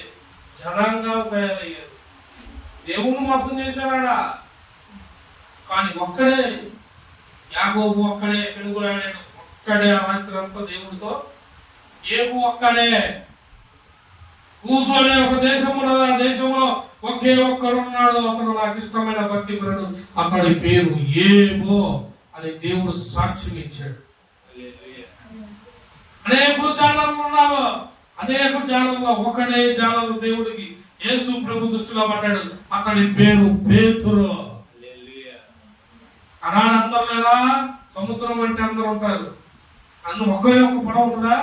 జనాంగం తయారయ్యారు. దేవుణ్ణి మోసం చేశాడా? కానీ ఒక్కడే యాకోబు, ఒక్కడే పెనుగులాడాడు, ఒక్కడే ఆ రాత్రి అంతా దేవుడితో. ఏబు ఒక్కడే కూర్చొని ఒక దేశంలో ఒకే ఒక్కడు ఉన్నాడు, అతడు నాకు ఇష్టమైన భక్తిపరుడు, అతడి పేరు ఏబో అని దేవుడు సాక్ష్యం ఇచ్చాడు. అనేకులు జానర్లు ఉన్నారు, అనేక జానర్లో ఒకడే జానరు దేవుడికి యేసు ప్రభు దృష్టిలో పడ్డాడు, అతడి పేరు పేతురు. అనాడు అందరు లేదా? సముద్రం అంటే అందరు ఉంటారు. ఒకే ఒక్క పడవ ఉంటుందా?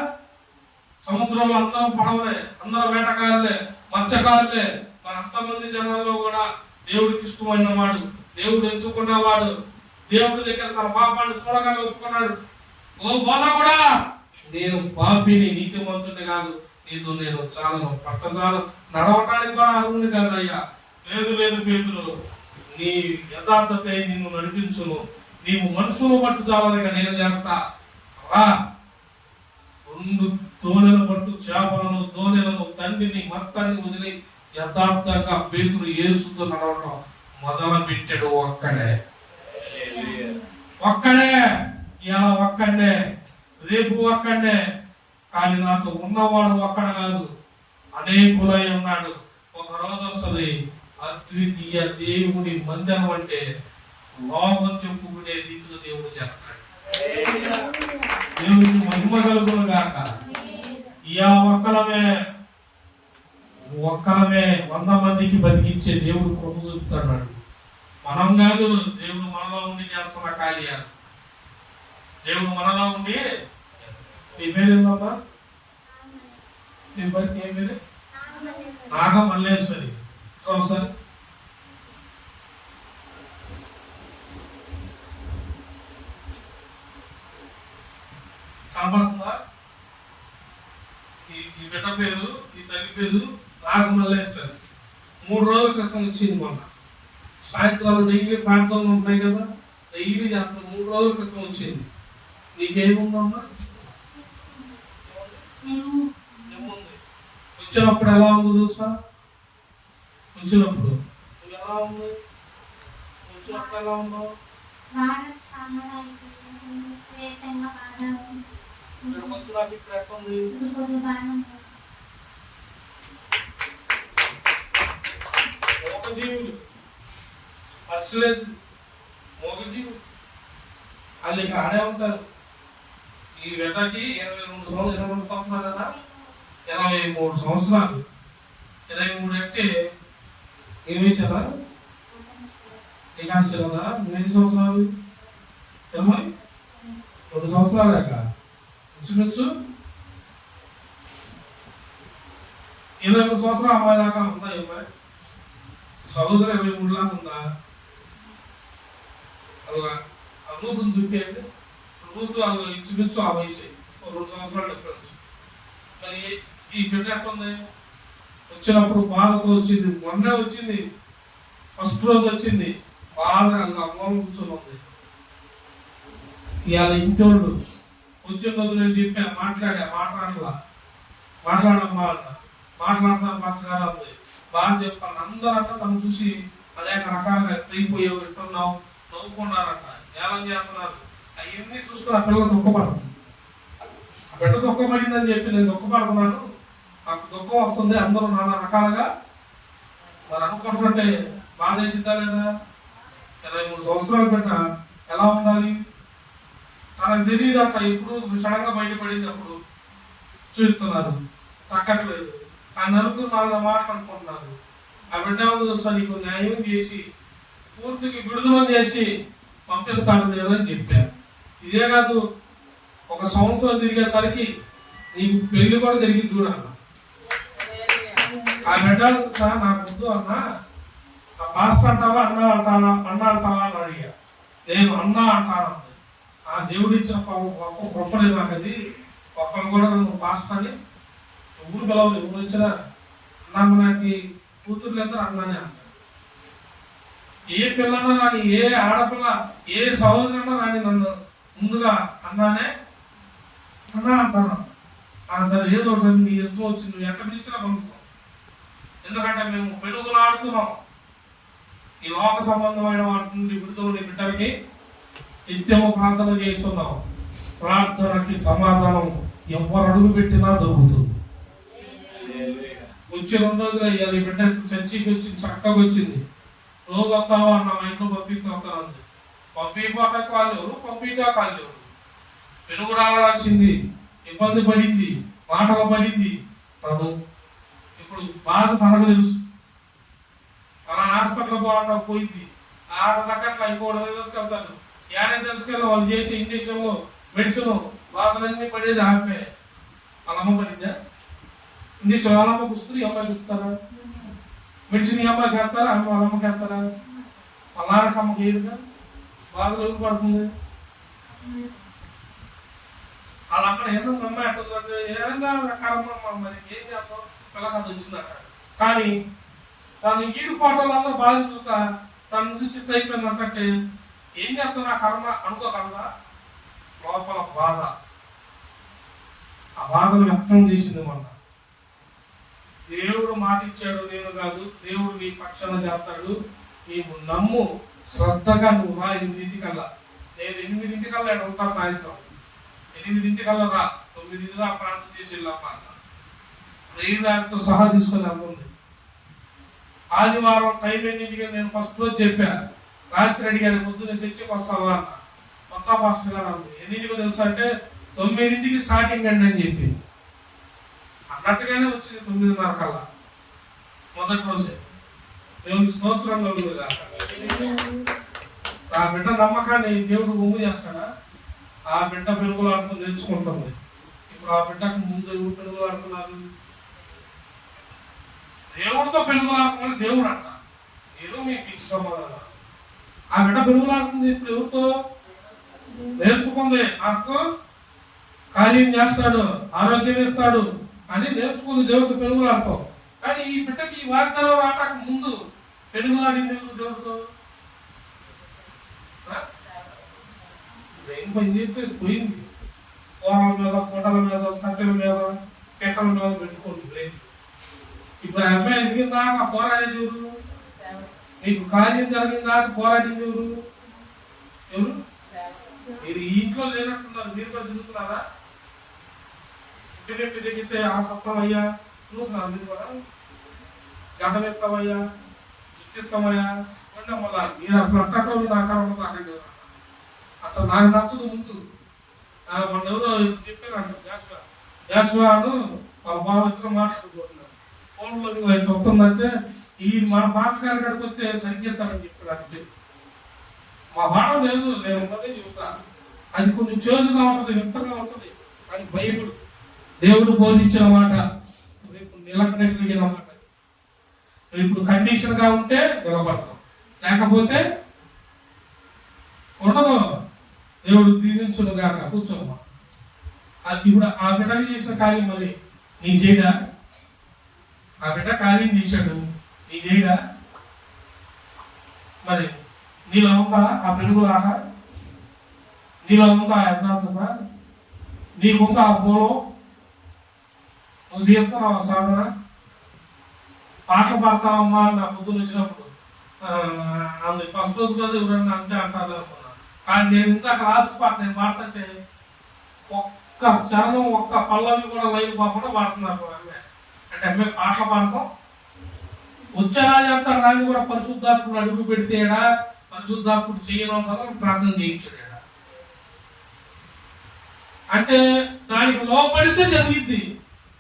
సముద్రంలో అందరూ పడవలే, అందరూ వేటకారులే, మత్స్యకారులే. మరి అంతమంది జనాల్లో కూడా దేవుడికి ఇష్టమైన వాడు, దేవుడు ఎంచుకున్నవాడు, దేవుడి దగ్గర తన పాపాన్ని చూడగానే ఒప్పుకున్నాడు. ఓ బోధ కూడా, నేను పాపిని, నీతిమంతుని కాదు, నీతో నేను చాలను, పట్టజాలు నడవటానికి కూడా అర్హుని కాదయ్యా. లేదు లేదు పేతురు, నీ యథార్థతే నిన్ను నడిపించును, నీవు మనసును పట్టు చాలనిగా నేను చేస్తా రా. 2 దోణెల పట్టు చేపలను, దోణెలను, తండ్రిని మొత్తాన్ని వదిలి యథార్థంగా పేతురు యేసుతో నడవడం మొదలు పెట్టాడు. ఒక్కడే ఇలా ఒక్కడే, రేపు ఒక్కడే. కానీ నాతో ఉన్నవాడు ఒక్కడ కాదు, అనేకులై ఉన్నాడు. ఒక రోజు వస్తుంది, అద్వితీయ దేవుడి మందిరం అంటే లోకం చెప్పుకునే రీతిలో దేవుడు చేస్తాడు. దేవుడికి మహిమ కలుగును గాక. ఇలా ఒక్కలమే 100 మందికి బతికించే దేవుడు కృప చూపుతున్నాడు. మనం కాదు, దేవుడు మనలో ఉండి చేస్తున్న కార్యాలు. దేవుడు మనలో ఉండి. నీ పేరేందమ్మా? నీ భర్త ఏం పేరు? నాగమల్లేశ్వరి. ఒకసారి కనబడుతుందా? ఈ బిడ్డ పేరు, ఈ తల్లి పేరు నాగమల్లేశ్వరి. 3 రోజుల క్రితం వచ్చింది. మొన్న సాయంత్రాలు డైలీ ప్రాంతంలో ఉంటాయి కదా, డైలీ చేస్తాం. 3 రోజుల క్రితం వచ్చింది. నీకేముందమ్మా? ఏముంది? వచ్చినప్పుడు ఎలా ఉంది తెలుసా? వచ్చినప్పుడు నువ్వు ఎలా ఉంది? వచ్చినప్పుడు ఎలా ఉన్నావు? మోగజీవులు పరచలేదు, మోగజీవులు వాళ్ళు ఇక ఆడే ఉంటారు. ఈ బిడ్డకి 22 సంవత్సరాలు కదా, 23 సంవత్సరాలు. 23 అంటే ఏమేసారా? నీకు కదా. నువ్వు ఎన్ని సంవత్సరాలు? 22 సంవత్సరాలు లేక ఇంచుమించు 23 సంవత్సరాలు అమ్మాయి దాకా ఉందా? అమ్మాయి సహోదరు 23 లాగా ఉందా? అలా రూతుని చూపేయండి. రూతు ఇంచుమించు ఆ వయసు, 2 సంవత్సరాలు డిఫరెన్స్. మరి ఈ బిడ్డ ఎట్టుంది? వచ్చినప్పుడు బాధతో వచ్చింది. మొన్నే వచ్చింది, ఫస్ట్ రోజు వచ్చింది. బాధగా అమ్మలో కూర్చొని ఉంది. ఇవాళ ఇంటోళ్ళు వచ్చిన రోజు నేను చెప్పా, మాట్లాడమ్మా అంట. మాట్లాడతాను మాట్లాడాలి ఉంది. బాగా చెప్పాను. అందరూ అంట తను చూసి అనేక రకాలుగా అయిపోయావు, ఎట్టున్నావు, నవ్వుకున్నారంట, ఏమని చేస్తున్నారు. అవన్నీ చూసుకుని ఆ పిల్లలు దుఃఖపడుతుంది. ఆ బిడ్డ దుఃఖపడిందని చెప్పి నేను దుఃఖపడుతున్నాను, నాకు దుఃఖం వస్తుంది, అందరూ నానా రకాలుగా మరి అనుకుంటున్నట్టే బాధ వేసిందా లేదా? 23 సంవత్సరాల బిడ్డ ఎలా ఉండాలి? తనకు తెలియదు అంట. ఇప్పుడు సడన్గా బయటపడింది, అప్పుడు చూస్తున్నారు, తగ్గట్లేదు. ఆ నలుగురు 4 మాట్లాడుకుంటున్నారు. ఆ బిడ్డ సార్ నీకు న్యాయం చేసి పూర్తికి విడుదల చేసి పంపిస్తాను నేను అని చెప్పాను. ఇదే కాదు, 1 సంవత్సరం తిరిగేసరికి నీకు పెళ్లి కూడా జరిగి చూడాలి. ఆ బిడ్డ సార్ నాకు వద్దు అన్నా, ఆ పాస్టర్ అంటావా అన్న అంటావా అని అడిగా. నేను అన్నా అంటాను. ఆ దేవుడు ఇచ్చిన గొప్పలేదు నాకు అది. ఒక్కరు కూడా నన్ను పాస్టర్ అని ఊరు పిలవదు. ఊరు వచ్చినా అన్నాను, నాకు కూతురు లేదా అన్నానే అంటారు. ఏ పిల్లన్నా రాని, ఏ ఆడపిల్ల, ఏ సహోదరున్నా రాని నన్ను ముందుగా అన్నానే అన్నా అంటాను. సరే ఏదో ఒకటి నీ ఇష్టం వచ్చింది, నువ్వు ఎక్కడి నుంచినా పంపుతాం. ఎందుకంటే మేము పెనుగులు ఆడుతున్నాం. ఈ లోక సంబంధమైన వాటి నుండి విడుదల బిడ్డలకి నిత్యము ప్రార్థన చేస్తున్నాం. ప్రార్థనకి సమాధానం ఎవరు అడుగు పెట్టినా దొరుకుతుంది. వచ్చి 2 రోజులు అయ్యాలి. ఈ బిడ్డ చర్చికి వచ్చింది, చక్కగా వచ్చింది. రోజు వస్తావా అన్న, మా ఇంట్లో పంపిస్తాను. పంపించక వాళ్ళు ఎవరు, పంపించాక వాళ్ళు ఎవరు. పెనుగు రావాల్సింది, ఇబ్బంది పడింది, మాటలు పడింది తను. ఇప్పుడు బాధ తనకు తెలుసు. తన హాస్పిటల్ పోయింది, ఆడ తగ్గట్లా ఇంకోటి తెలుసుకెళ్తాను. ఏడే తెలుసుకెళ్ళి వాళ్ళు చేసే ఇంజక్షన్లు, మెడిసిన్, బాధలన్నీ పడేది ఆమె. వాళ్ళమ్మ పడిద్దా? ఇంజక్షన్ వాళ్ళమ్మ కుస్తుంది, ఈ అమ్మాయికి ఇస్తారా? మెడిసిన్ ఈ అమ్మాయికి వేస్తారా? వాళ్ళమ్మకి వేస్తారా? వాళ్ళ నాన్నకి అమ్మకి ఏదిగా బాధలు ఎవరు పడుతుంది? వాళ్ళ అక్కడ ఏదో అమ్మాయి అంటుందంటే ఏదైనా కర్మ, మరి ఏం చేస్తాం, పిల్లకది వచ్చిందట. కానీ తను ఈడు పాటలందరూ బాధ చూస్తా తను చూసి అయిపోయింది అంటే ఏం చేస్తాను నా కర్మ అనుకోగలదా? లోపల బాధ, ఆ బాధను వ్యక్తం చేసింది. మొన్న దేవుడు మాట ఇచ్చాడు, నేను కాదు, దేవుడు నీ పక్షాన చేస్తాడు, నీవు నమ్ము, శ్రద్ధగా నువ్వు రా 8 నేను 8 ఉంటా, సాయంత్రం 8 రా, 9 ప్రార్థన చేసి వెళ్ళామా ప్రేదాలతో సహా తీసుకొని వెళ్తుంది. ఆదివారం టైం ఎన్నింటికి నేను ఫస్ట్ రోజు చెప్పా, రాత్రి అడిగాను, పొద్దున్న చర్చకి వస్తావా అన్న. కొత్త పాస్టర్ గారు అంది. ఎన్నింటికి తెలుసా అంటే 9 స్టార్టింగ్ అండి అని చెప్పి అన్నట్టుగానే వచ్చింది. 9:30 మొదటి రోజే. దేవుని స్తోత్రంలో ఉంది కాక. ఆ బిడ్డ నమ్మకాన్ని దేవుడు ఒమ్ము చేస్తాడా? ఆ బిడ్డ పెరుగులాడుతూ నేర్చుకుంటుంది. ఇప్పుడు ఆ బిడ్డకు ముందు ఎవరు పెరుగులాడుతున్నారు? దేవుడితో పెరుగులాడుతున్నది దేవుడు అంట. మీరు మీకు ఇచ్చి సమాధానం. ఆ బిడ్డ పెరుగులాడుతుంది ఇప్పుడు ఎవరితో? నేర్చుకుంది, నాకు కార్యం చేస్తాడు, ఆరోగ్యం ఇస్తాడు అని నేర్చుకుంది దేవుడితో పెరుగులాడతాం. కానీ ఈ బిడ్డకి ఈ వాగ్దానం రావటానికి ముందు పెరుగులాడింది ఎవరు? దేవుడితో. బ్రెయిన్ పని చెప్పేది పోయింది. కూరల మీద, పూటల మీద, సట్టెల మీద, పెట్టల మీద పెట్టుకోండి బ్రెయిన్. ఇప్పుడు ఆ అమ్మాయి ఎదిగిందాక పోరాడేది ఎవరు? నీకు కార్యం జరిగిందాక పోరాడింది ఎవరు? ఎవరు? మీరు ఈ ఇంట్లో లేనట్టున్నారు, మీరు కూడా తిరుగుతున్నారా? ఇంటి దిగితే ఆ తప్పవయ్యా తిరుగుతున్నారు మీరు కూడా. గడ్డ ఎత్తవయ్యా, ఇష్టమయ్యా అంటే మళ్ళా మీరు అసలు అట్టటోళ్ళు నాకు ఉండదు. అక్కడ అసలు నాకు నచ్చదు. ముందు మన ఎవరో చెప్పారు, జాషువాను వాళ్ళ బావ ఇద్దరు మాట్లాడుకుంటున్నారు. ఫోన్లో వస్తుందంటే ఈ మన పాటగారి కాడికి వస్తే సరిగ్గిస్తానని చెప్పారు. అంటే మా బాధ లేదు, నేను ఉన్నదే చెబుతా. అది కొంచెం చేదుగా ఉంటుంది, వింతగా ఉంటుంది. కానీ బైబిల్ దేవుడు బోధించిన మాట రేపు నిలకడగలిగిన మాట. ఇప్పుడు కండిషన్ గా ఉంటే నిలబడతాం, లేకపోతే ఉండదు. దేవుడు దీవించును గాక. కూర్చోమ్మా. అది ఇప్పుడు ఆ బిడ్డకి చేసిన కార్యం మరి నీ చేయడా? ఆ బిడ్డ కార్యం చేశాడు, నీ చేయడా? మరి నీలో ఉందా ఆ పెరుగులాట? నీలో ఉందా యథార్థత? నీకుందా ఆ మూలం? నువ్వు చేస్తున్నావు సాధన? పాటలు పాడతావమ్మా నా పొద్దున వచ్చినప్పుడు అందు ఫస్ట్ రోజు కాదు ఎవరన్నా అంతే అంటారు అనుకున్నా. కానీ నేను ఇందాక లాస్ట్ పాట నేను పాడుతుంటే ఒక్క చరణం, ఒక్క పల్లవి కూడా లైన్ పోకుండా పాడుతున్నారు. అంటే అమ్మాయి పాటలు పాడతాం వచ్చేలా చేస్తాడు. దాన్ని కూడా పరిశుద్ధాత్ముడు అడుగు పెడితేడా, పరిశుద్ధాత్ముడు చేయడం చదువు ప్రార్థన చేయించాడు. అంటే దానికి లోపడితే జరిగిద్ది,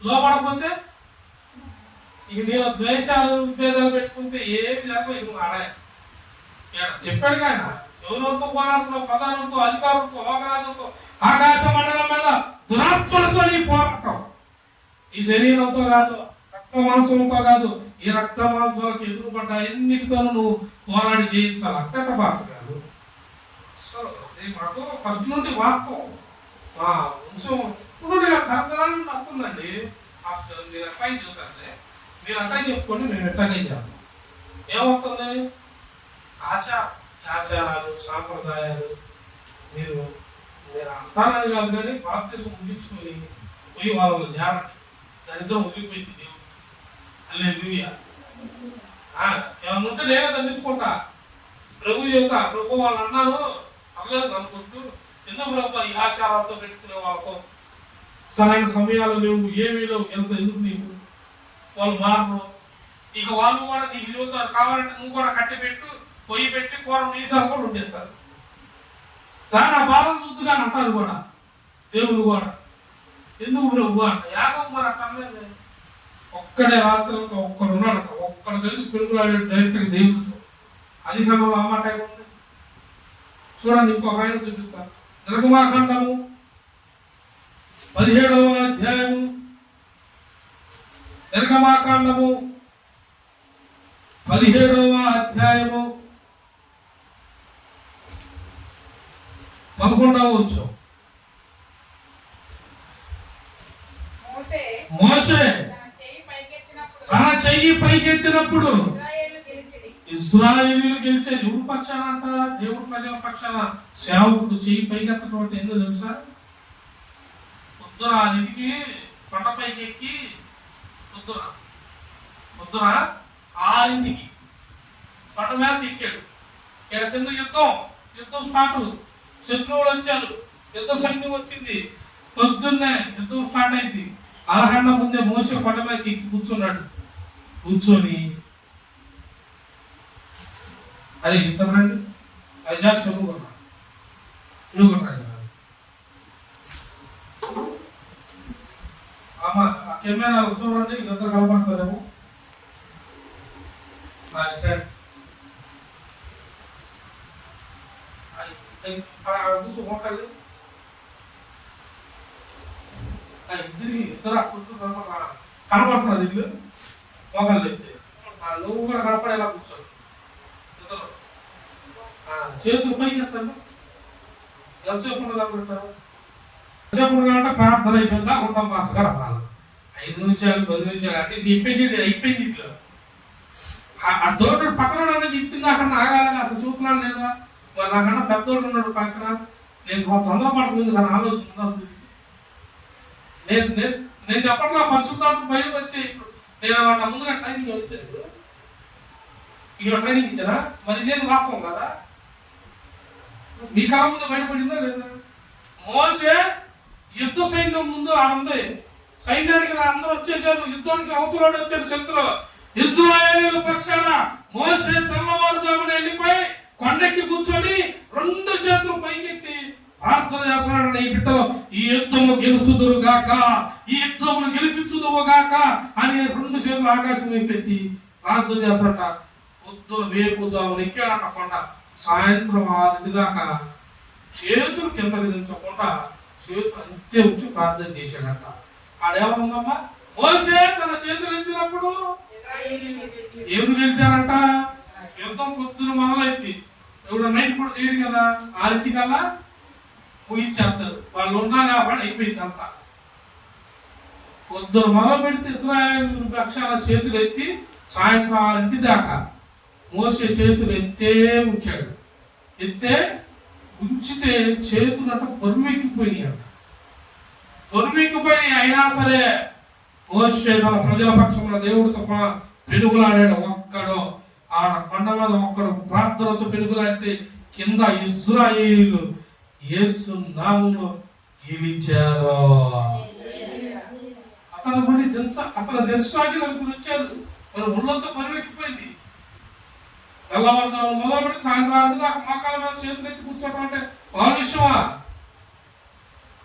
లోపడకపోతే ఇక నేను ద్వేషాలు విభేదాలు పెట్టుకుంటే ఏమి జరగదు. ఇక ఆడాయ చెప్పాడు కానీ ఎవరెవరితో పోరాడుతున్నావు? ప్రధానంతో, అధికారంతో, లోకరాజంతో, ఆకాశ మండలం మీద దురాత్మలతో నీ పోరాటం. ఈ శరీరంతో కాదు, రక్త మాంసంతో కాదు, ఈ రక్త మాంసాలకు ఎదురుపడ్డ ఎన్నిటితోనూ నువ్వు పోరాడి చేయించాలి. అట్టట బాధ కాదు. సో మాకు ఫస్ట్ నుండి వాస్తవం మా వంశం నుండి తరతరాల నుండి వస్తుందండి. మీరు అట్టాయి చూస్తారంటే మీరు అట్టాయి చెప్పుకొని మేము ఎట్టాగే చేస్తాం. ఏమవుతుంది? ఆచారాలు, సాంప్రదాయాలు మీరు అంటారని కాదు, కానీ భారతదేశం ముగించుకొని పోయి వాళ్ళ జారండి. దరిద్రం ముగిపోయింది. దేవుడు హల్లెలూయా. ఏమన్నా ఉంటే నేనే దండించుకుంటా. ప్రభు చెబుతా, ప్రభు వాళ్ళు అన్నాను అవ్వలేదు అనుకుంటూ, ఎందుకు ప్రభు ఈ ఆచారాలతో పెట్టుకునే వాళ్ళతో సరైన సమయాలు లేవు, ఏమీ లేవు, ఎంత ఎందుకు నీకు వాళ్ళు మారరు. ఇక వాళ్ళు కూడా నీకు చెబుతారు, కావాలంటే నువ్వు కూడా కట్టి పెట్టు, పొయ్యి పెట్టి కూర నీసాలు కూడా ఉండేస్తారు. దాని ఆ బాధలు చూద్దుగా అంటారు కూడా దేవుడు కూడా. ఎందుకు ప్రభు అంట యాగం మరి అట్టలేదు. ఒక్కడే రాత్రంతో ఒక్కడు ఉన్నాడట, ఒక్కడు కలిసి పెరుగులాడాడు డైరెక్ట్గా దేవుడితో. అధికంలో ఆ మాట ఉంది. చూడండి ఇంకొక ఆయన చూపిస్తాను. నిర్గమాకాండము 17వ అధ్యాయము, నిర్గమాకాండము 17వ అధ్యాయము 11వ వచనం. మోషే తన చెయ్యి పైకెత్తినప్పుడు ఇశ్రాయేలీయులు గెలిచారు. ఎవరు పక్షాన అంట? దేవుడు ప్రజల పక్షాన. సేవకుడు చెయ్యి పైకెత్తడం అంటే ఏందో తెలుసా? పొద్దున ఇంటికి కొండ పైకి ఎక్కి పొద్దున 6ంటికి కొండ మీద ఎక్కాడు. ఇక్కడ కింద యుద్ధం స్టార్ట్. శత్రువులు వచ్చారు, యుద్ధ సైన్యం వచ్చింది. పొద్దున్నే యుద్ధం స్టార్ట్ అయింది. 6 గంటల ముందే మోసే కొండ మీద ఎక్కి కూర్చున్నాడు. కూర్చొని అరే ఇంతమంది అజాక్ చదువుకున్నాడు. అమ్మ ఆ కెమెరా వస్తుందంటే ఇదంతా కనపడతారేమో. ఇద్దరు కనపడుతున్నారు. ఇల్లు మొగలు అయితే నువ్వు కూడా కనపడేలా కూర్చోడు. ఇద్దరు చేతులు పైకి ఎత్తండి. ఎంతసేపు ఉండదంటారు? ఎంతసేపు ఉండదంటే ప్రార్థన అయిపోయిందా ఉంటాం పాతగా రావాలి. 5 నిమిషాలు 10 నిమిషాలు అంటే అయిపోయింది. ఇట్లా ఆ తోడు పక్కన అనేది చెప్పింది. అక్కడ ఆగాలి అసలు చూస్తున్నాడు లేదా? మరి నాకన్నా పెద్దోడు ఉన్నాడు పక్కన. నేను తొందరపడుతుంది కానీ ఆలోచన. నేను చెప్పట్లా పరిశుద్ధాత్మ బయటకు వచ్చే. ఇప్పుడు నేను వాళ్ళ ముందుగా ట్రైనింగ్ వచ్చాను. ఇక ట్రైనింగ్ ఇచ్చారా? మరి ఇదేం వాస్తవం కదా? మీ కళ ముందు బయటపడిందా లేదా? మోసే యుద్ధ సైన్యం ముందు ఆడుంది. సైన్యానికి అందరూ వచ్చేసారు. యుద్ధానికి అవతలాడు వచ్చాడు శత్రులు. ఇశ్రాయేలీయుల పక్షాన మోసే తెల్లవారుజామున వెళ్ళిపోయి కొండెక్కి కూర్చొని 2 చేతులు పైకెత్తి ప్రార్థన చేస్తున్నాడు. ఈ బిడ్డలో ఈ యుద్ధము గెలుచుదురు గాక, ఈ యుద్ధమును గెలిపించుదువు గాక అని 2 చేతులు ఆకాశం పెట్టి ప్రార్థన చేస్తాడట. పొద్దున వేపుదాము ఎక్కాడట కొండ. సాయంత్రం 6 దాకా చేతులు కిందకి దించకుండా చేతులు అంతే వచ్చి ప్రార్థన చేశాడట. ఆడేమనుందమ్మా? మోసే తన చేతులు ఎత్తినప్పుడు ఎవరు గెలిచారంట? యుద్ధం పొద్దున మొదలైంది. ఎవరు నైట్ కూడా చేయడు కదా. 6 ముగించేస్తారు. వాళ్ళు ఉన్నా కాబట్టి అయిపోయింది అంతా. పొద్దున మొదలు పెడితే ఇశ్రాయేలు పక్షాన చేతులు ఎత్తి సాయంత్రం 6 దాకా మోసే చేతులు ఉంచాడు. ఉంచితే చేతులంట బరువెక్కిపోయినాయి అంట. బరువెక్కిపోయినాయి. అయినా సరే మోసే తన ప్రజల పక్షంలో దేవుడితో పెనుగులాడాడు. ఒక్కడు ఆ కొండ మీద ఒక్కడు ప్రార్థనతో పెనుగులాడితే కింద ఇశ్రాయేలీయులు యేసు నామములో గెలిచారు. అతను దించడానికి నలుగురు వచ్చారు. మరి ముళ్ళంతా బరువెక్కిపోయింది. తెల్లవారుజాము మొదలుపెట్టి సాయంత్రం దాకా మోకాల మీద చేతులు ఎత్తి కూర్చోవడం అంటే వాళ్ళ విషయమా?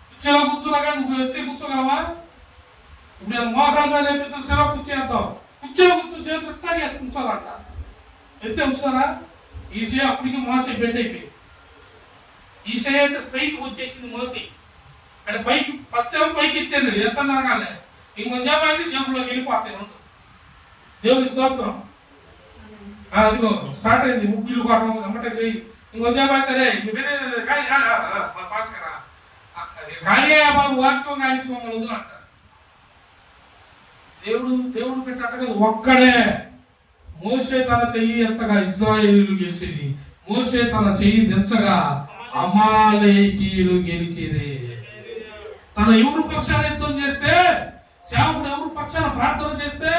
కుర్చీలో కూర్చున్నా కానీ నువ్వు ఎత్తి కూర్చోగలవా? ఇప్పుడు నేను మోకాల మీద లేకపోతే సెలవు కూర్చేద్దాం. కుర్చీలో కూర్చొని చేతులు ఎట్టాగే ఎత్తుంచాలంట. ఎత్తే ఉంచుతారా? ఈ విషయం అప్పటికి మోసే బెండ్ అయిపోయింది. ఈ విషయం అయితే స్ట్రైట్ వచ్చేసింది మోసి. అంటే పైకి ఫస్ట్ టైం పైకి ఎత్తారు. ఎత్తన్నా కానీ ఇంకొంచెం అయితే జబ్బులోకి వెళ్ళిపోతాయి. దేవుని స్తోత్రం. అదిగో స్టార్ట్ అయింది. ముగ్గులు కొట్టడం అమ్మటే చెయ్యి. ఇంకొంచెం అయితే ఖాళీ బాబు వాక్యం కానించి మమ్మల్ని వదులంట. దేవుడు పెట్టినట్టుగా ఒక్కడే. మోసే తన చెయ్యి ఎత్తగా ఇశ్రాయేలీయులు గెలిచేది. మోసే తన చెయ్యి దించగా అమాలేకీయులు గెలిచేది. తన ఎవరు పక్షాన యుద్ధం చేస్తే, సేవకుడు ఎవరు పక్షాన ప్రార్థన చేస్తే,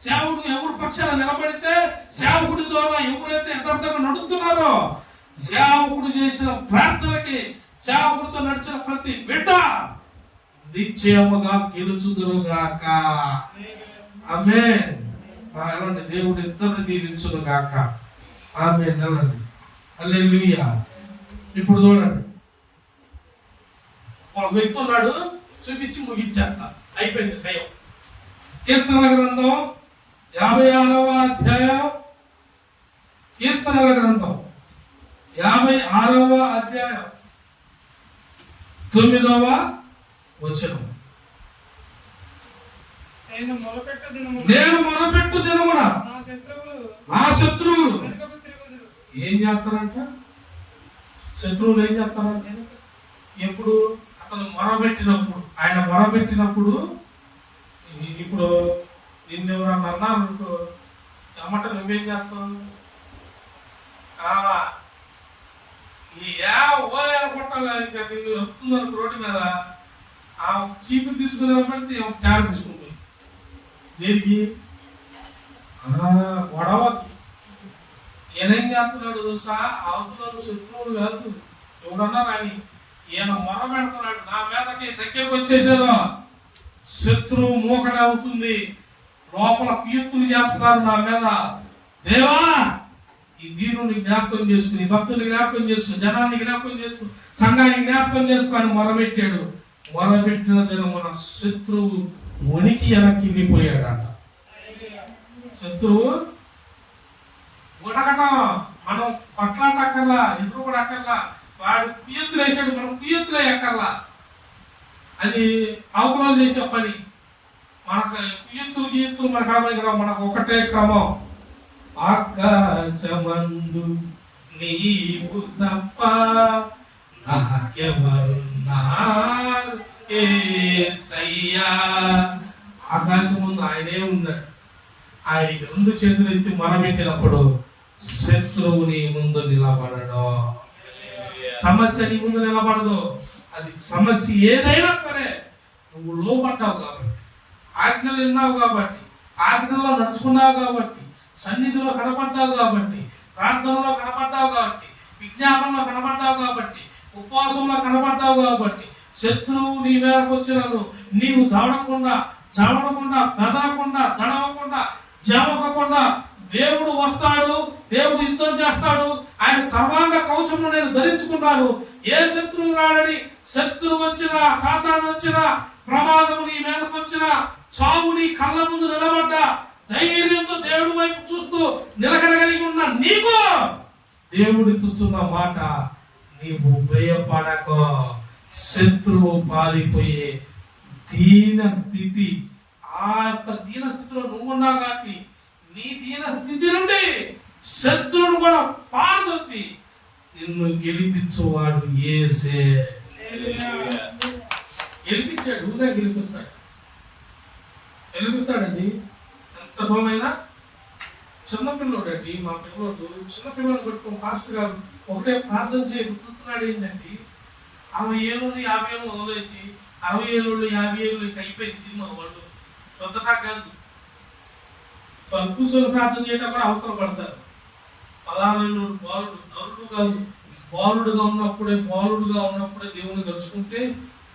సేవకుడు ఎవరు పక్షాన నిలబడితే, సేవకుడి ద్వారా ఎవరైతే యథార్థంగా నడుస్తున్నారో, సేవకుడు చేసిన ప్రార్థనకి సేవకుడితో నడిచిన ప్రతి బిడ్డ నిశ్చయముగా గెలుచుదురుగాక. ఆమేన్. వెళ్ళండి, దేవుడు ఇద్దరిని దీవించును గాక. ఆమేన్. వెళ్ళండి. హల్లెలూయా. ఇప్పుడు చూడండి, ఒక వ్యక్తి ఉన్నాడు, చూపించి ముగించేస్తా, అయిపోయింది టైం. కీర్తనల గ్రంథం 56వ అధ్యాయం, కీర్తనల గ్రంథం 56వ అధ్యాయం 9వ వచనం. నేను మొరపెట్టు దినమున నా శత్రువులు ఏం చేస్తారంట? శత్రువులు ఏం చేస్తారంట? ఎప్పుడు అతను మొరబెట్టినప్పుడు, ఆయన మొరబెట్టినప్పుడు, ఇప్పుడు నిన్ను ఎవరన్నా అన్నారు అమ్మట, నువ్వేం చేస్తావు? ఈ ఓ అనుకుంటా, ఇంకా నిన్ను వస్తుందనుకో రోడ్డు మీద, ఆ చీపు తీసుకునే పడితే చాడ తీసుకుంటుంది. దేనికి? గొడవకి. ఈయనేం చేస్తున్నాడు తెలుసా? అవతల శత్రువులు కాదు, ఎవడన్నా రాని, ఈయన మొర పెడుతున్నాడు, నా మీదకి దగ్గరకు వచ్చేసారో శత్రువు మూకడ అవుతుంది, లోపల కీర్తులు చేస్తున్నారు నా మీద. దేవా, ఈ దీనుని జ్ఞాపకం చేసుకుని, భక్తుని జ్ఞాపకం చేసుకుని, జనాన్ని జ్ఞాపకం చేసుకుని, సంఘాన్ని జ్ఞాపకం చేసుకుని మొరబెట్టాడు. మొరబెట్టిన దినం మన శత్రువు వణికి వెనక్కిపోయాడంట. శత్రువు ఉడకటం, మనం కొట్లాటక్కర్లా, ఎదురు కూడా అక్కర్లా, వాడు కుయ్యత్తులు వేసాడు, మనం కుయ్యత్తులే ఎక్కర్లా. అది అవతరాలు చేసే పని. మనకు కుయ్యత్తులు మనకు అర్థం, మనకు ఒకటే క్రమం. ఆకాశమందు నీవు తప్ప నాకెవరున్నారు యేసయ్యా. ఆకాశం ముందు ఆయనే ఉన్నాడు. ఆయనకి 2 చేతులు ఎత్తి మొరబెట్టినప్పుడు శత్రువు నీ ముందు నిలబడడు, సమస్య నీ ముందు నిలబడదు. అది సమస్య ఏదైనా సరే, నువ్వు లోపడ్డావు కాబట్టి, ఆజ్ఞలు విన్నావు కాబట్టి, ఆజ్ఞల్లో నడుచుకున్నావు కాబట్టి, సన్నిధిలో కనపడ్డావు కాబట్టి, ప్రార్థనలో కనపడ్డావు కాబట్టి, విజ్ఞాపనలో కనపడ్డావు కాబట్టి, ఉపవాసంలో కనపడ్డావు కాబట్టి, శత్రువు నీ మీదకు వచ్చినను నీవు దవడకుండా, చవడకుండా, పెదరకుండా, తడవకుండా, జవకకుండా దేవుడు వస్తాడు, దేవుడు యుద్ధం చేస్తాడు. ఆయన సర్వాంగ కవచమును నేను ధరించుకున్నాను. ఏ శత్రువు రాడని, శత్రువు వచ్చినా, సాతాను వచ్చినా, ప్రమాదము నీ మీదకు వచ్చినా, చావు నీ కళ్ళ ముందు నిలబడ్డా, ధైర్యంతో దేవుడి వైపు చూస్తూ నిలకడగలిగి ఉన్న నీకు దేవుడి చూస్తున్న మాట, నీవు భయపడకో. శత్రువు పారిపోయే దీన స్థితి, ఆ యొక్క దీన స్థితిలో నువ్వు ఉన్నావు కాబట్టి, నీ దీన స్థితి నుండి శత్రువును కూడా పారదోసి నిన్ను గెలిపించువాడు యేసే. గెలిపించాడు, ఊరే గెలిపిస్తాడండి. ఎంత దూరమైనా. చిన్నపిల్లోడండి, మా పిల్లోడు చిన్నపిల్లలు పెట్టుకుని ఫాస్ట్ గారు ఒకటే ప్రార్థన చేయ గుర్తున్నాడు. ఏంటండి, 60 ఏళ్ళు 50 ఏళ్ళు వదిలేసి 60 ఏళ్ళు 50 ఏళ్ళు అయిపోయింది సినిమా. వాళ్ళు కొత్తటా కాదు, వాళ్ళు కూర్చొని ప్రార్థన చేయటం కూడా అవసరం పడతారు. 16 ఏళ్ళు బాలుడు, నరుడు కాదు, బాలుడుగా ఉన్నప్పుడే దేవుని కలుసుకుంటే,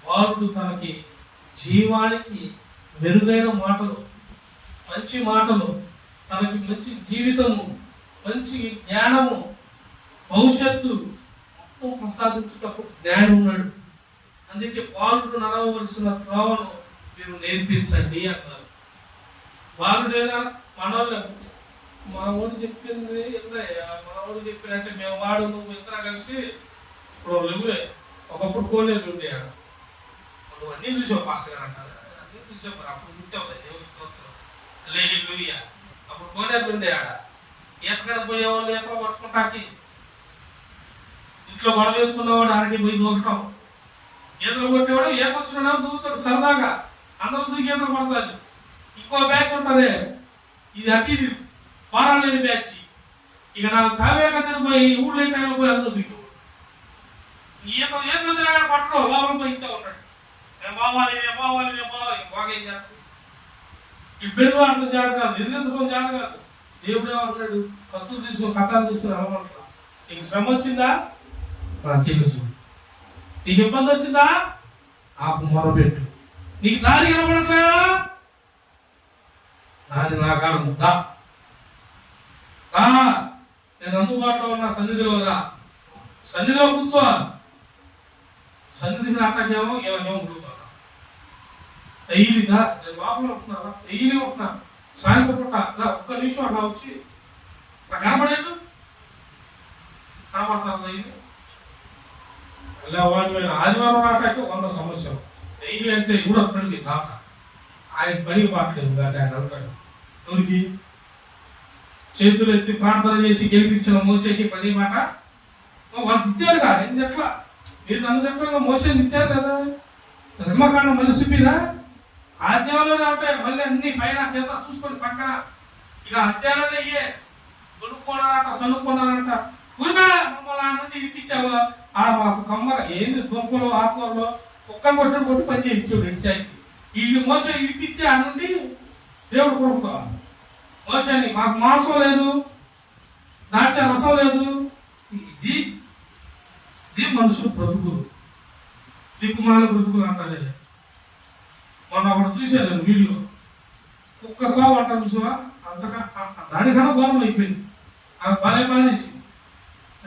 బాలుడు తనకి జీవానికి మెరుగైన మాటలు, మంచి మాటలు, తనకి మంచి జీవితము, మంచి జ్ఞానము, భవిష్యత్తు మొత్తం ప్రసాదించుటకు జ్ఞానం ఉన్నాడు. అందుకే బాలుడు నడవవలసిన త్రోవను మీరు నేర్పించండి అన్నారు. బాలుడైనా మనోళ్ళు, మా ఊరు చెప్పింది ఎందయ్యా, మా ఊరు చెప్పినట్టే మేము వాడు నువ్వు ఇద్దరు కలిసి ఇప్పుడు లేవులే. ఒకప్పుడు కోనేరు ఉండేవాడు, నువ్వు అన్నీ చూసావు పాస్టర్ గారు అంటారు, అన్నీ చూసావు. అప్పుడు గుర్తావు దేవుడి స్తోత్రం, హల్లెలూయా. అప్పుడు కోనేరు ఉండేవాడ, ఈతకని పోయేవాళ్ళు ఈతలు పట్టుకుంటాకి, ఇంట్లో గొడవ వేసుకున్నవాడు ఆడికి పోయి దూకటం, ఈతలు కొట్టేవాడు ఈత వచ్చిన దూకుతాడు సరదాగా, అందరూ దూకి ఈతలు పడతారు. ఇంకో బ్యాచ్ ఉంటుంది, ఇది అటు ఇది వారాలు లేని బ్యాచ్. ఇక నాకు చావేగా తినిపోయి ఊళ్ళో టైంలో పోయి అందరూ దిగు ఈత వచ్చినా కానీ పట్టడం లోపల పోయి ఇంత ఉంటాడు. నేను బావాలి బాగా ఏం చేస్తాను. ఈ పెరుగు అర్థం చేత కాదు, ఎదిరించుకొని చేత కాదు. దేవుడు ఏమన్నాడు, కత్తులు తీసుకొని కథలు తీసుకుని అలవాట్లా. నీకు శ్రమ వచ్చిందా, తెలుసు. నీకు ఇబ్బంది వచ్చిందా, ఆపు మొరబెట్టు. నీకు దారి కనపడట్లేదా, అది నా కాలం దా నేను అందుబాటులో ఉన్న సన్నిధిలో రా, సన్నిధిలో కూర్చో. సన్నిధిని అట్టకేమో ఏమేమో ఉడుకున్నా డైలీగా నేను లోపల ఉంటున్నారా, డైలీ ఉంటున్నా. సాయంత్రం పూట ఒక్క నిమిషం అట్లా వచ్చి నాకు కనపడేది కనపడతాను డైలీ. ఆదివారం రాటానికి 100 సమస్యలు డైలీ అంటే కూడా అక్కడికి దాకా ఆయన పనికి పాటలేదు కాబట్టి ఆయన వెళ్తాడు. ఎవరికి చేతులు ఎత్తి ప్రార్థన చేసి గెలిపించిన మోసేకి పని మాట వాళ్ళు తిట్టారు కాదు. నేను ఎట్లా మీరు నన్ను తిట్టగా మోసే తిట్టారు కదా. ధర్మకాండం మళ్ళీ చూపిరా అధ్యాయంలోనే ఉంటాయి. మళ్ళీ అన్ని పైన కింద చూసుకొని పక్కన ఇక అధ్యాయంలోనే అయ్యే కొనుక్కోనారంట చదువుకున్నారంట. ఊరిగా మమ్మల్ని ఆ నుండి ఇరికిచ్చావు. ఆడ మాకు కమ్మగా ఏంది దుంపలు ఆకుకూరలు ఒక్కరు కొట్టి పని చేయించాడు ఇడిచాయికి. ఈ మోస ఇరికిచ్చి ఆ నుండి దేవుడు కొడుకోవాలి. మోసని మాకు మాంసం లేదు, దాచ రసం లేదు. ఇది మనుషులు బ్రతుకులు, దిక్కుమాల బ్రతుకులు అంటారే. మొన్న ఒకటి చూశాను నేను వీడియో. కుక్క సాగు అంటారు చూసావా, అంతగా దానికన్నా ఘోరం అయిపోయింది. నాకు బాగా బాధేసి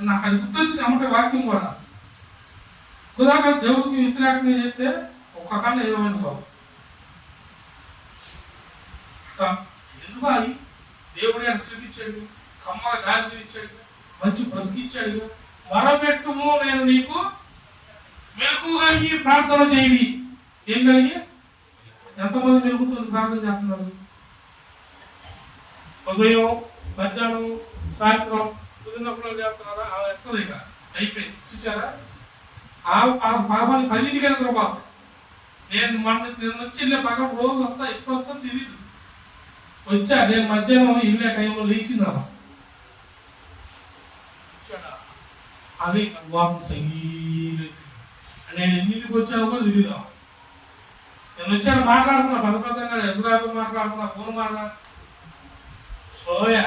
నాకు అది గుర్తొచ్చింది. అమ్మటే వాక్యం కూడా కుదాక దేవుడికి వ్యతిరేకంగా చేస్తే ఒక్క కన్నా 20 సాగు. ఎందుకు అయి దేవుడు ఆయన చూపించాడు, కమ్మగా దారి చూపించాడు, మంచి బ్రతికిచ్చాడు. మొరపెట్టుము నేను నీకు మెలకువ కలిగి ప్రార్థన చేయండి. ఏం కలిగి ఎంతమంది మెలుగుతో ప్రార్థన చేస్తున్నారు? ఉదయం, మధ్యాహ్నం, సాయంత్రం కుదిరినప్పుడు చేస్తున్నారా? ఎత్తది ఇక అయిపోయింది. చూసారా ఆ పాపాన్ని 10ంటికి నిద్రపోతాం. నేను నిన్న వచ్చి పక్క రోజు అంతా ఎక్కువ వస్తా తెలియదు. వచ్చా నేను మధ్యాహ్నం వెళ్ళే టైంలో లేచిందా అది వాపం సంగీత. నేను ఎన్నింటికి వచ్చానో కూడా తెలియదా. నేను వచ్చాను మాట్లాడుతున్నా పదపదంగా ఎదురాతో మాట్లాడుతున్నా, ఫోన్ మాట్లాడు సోయా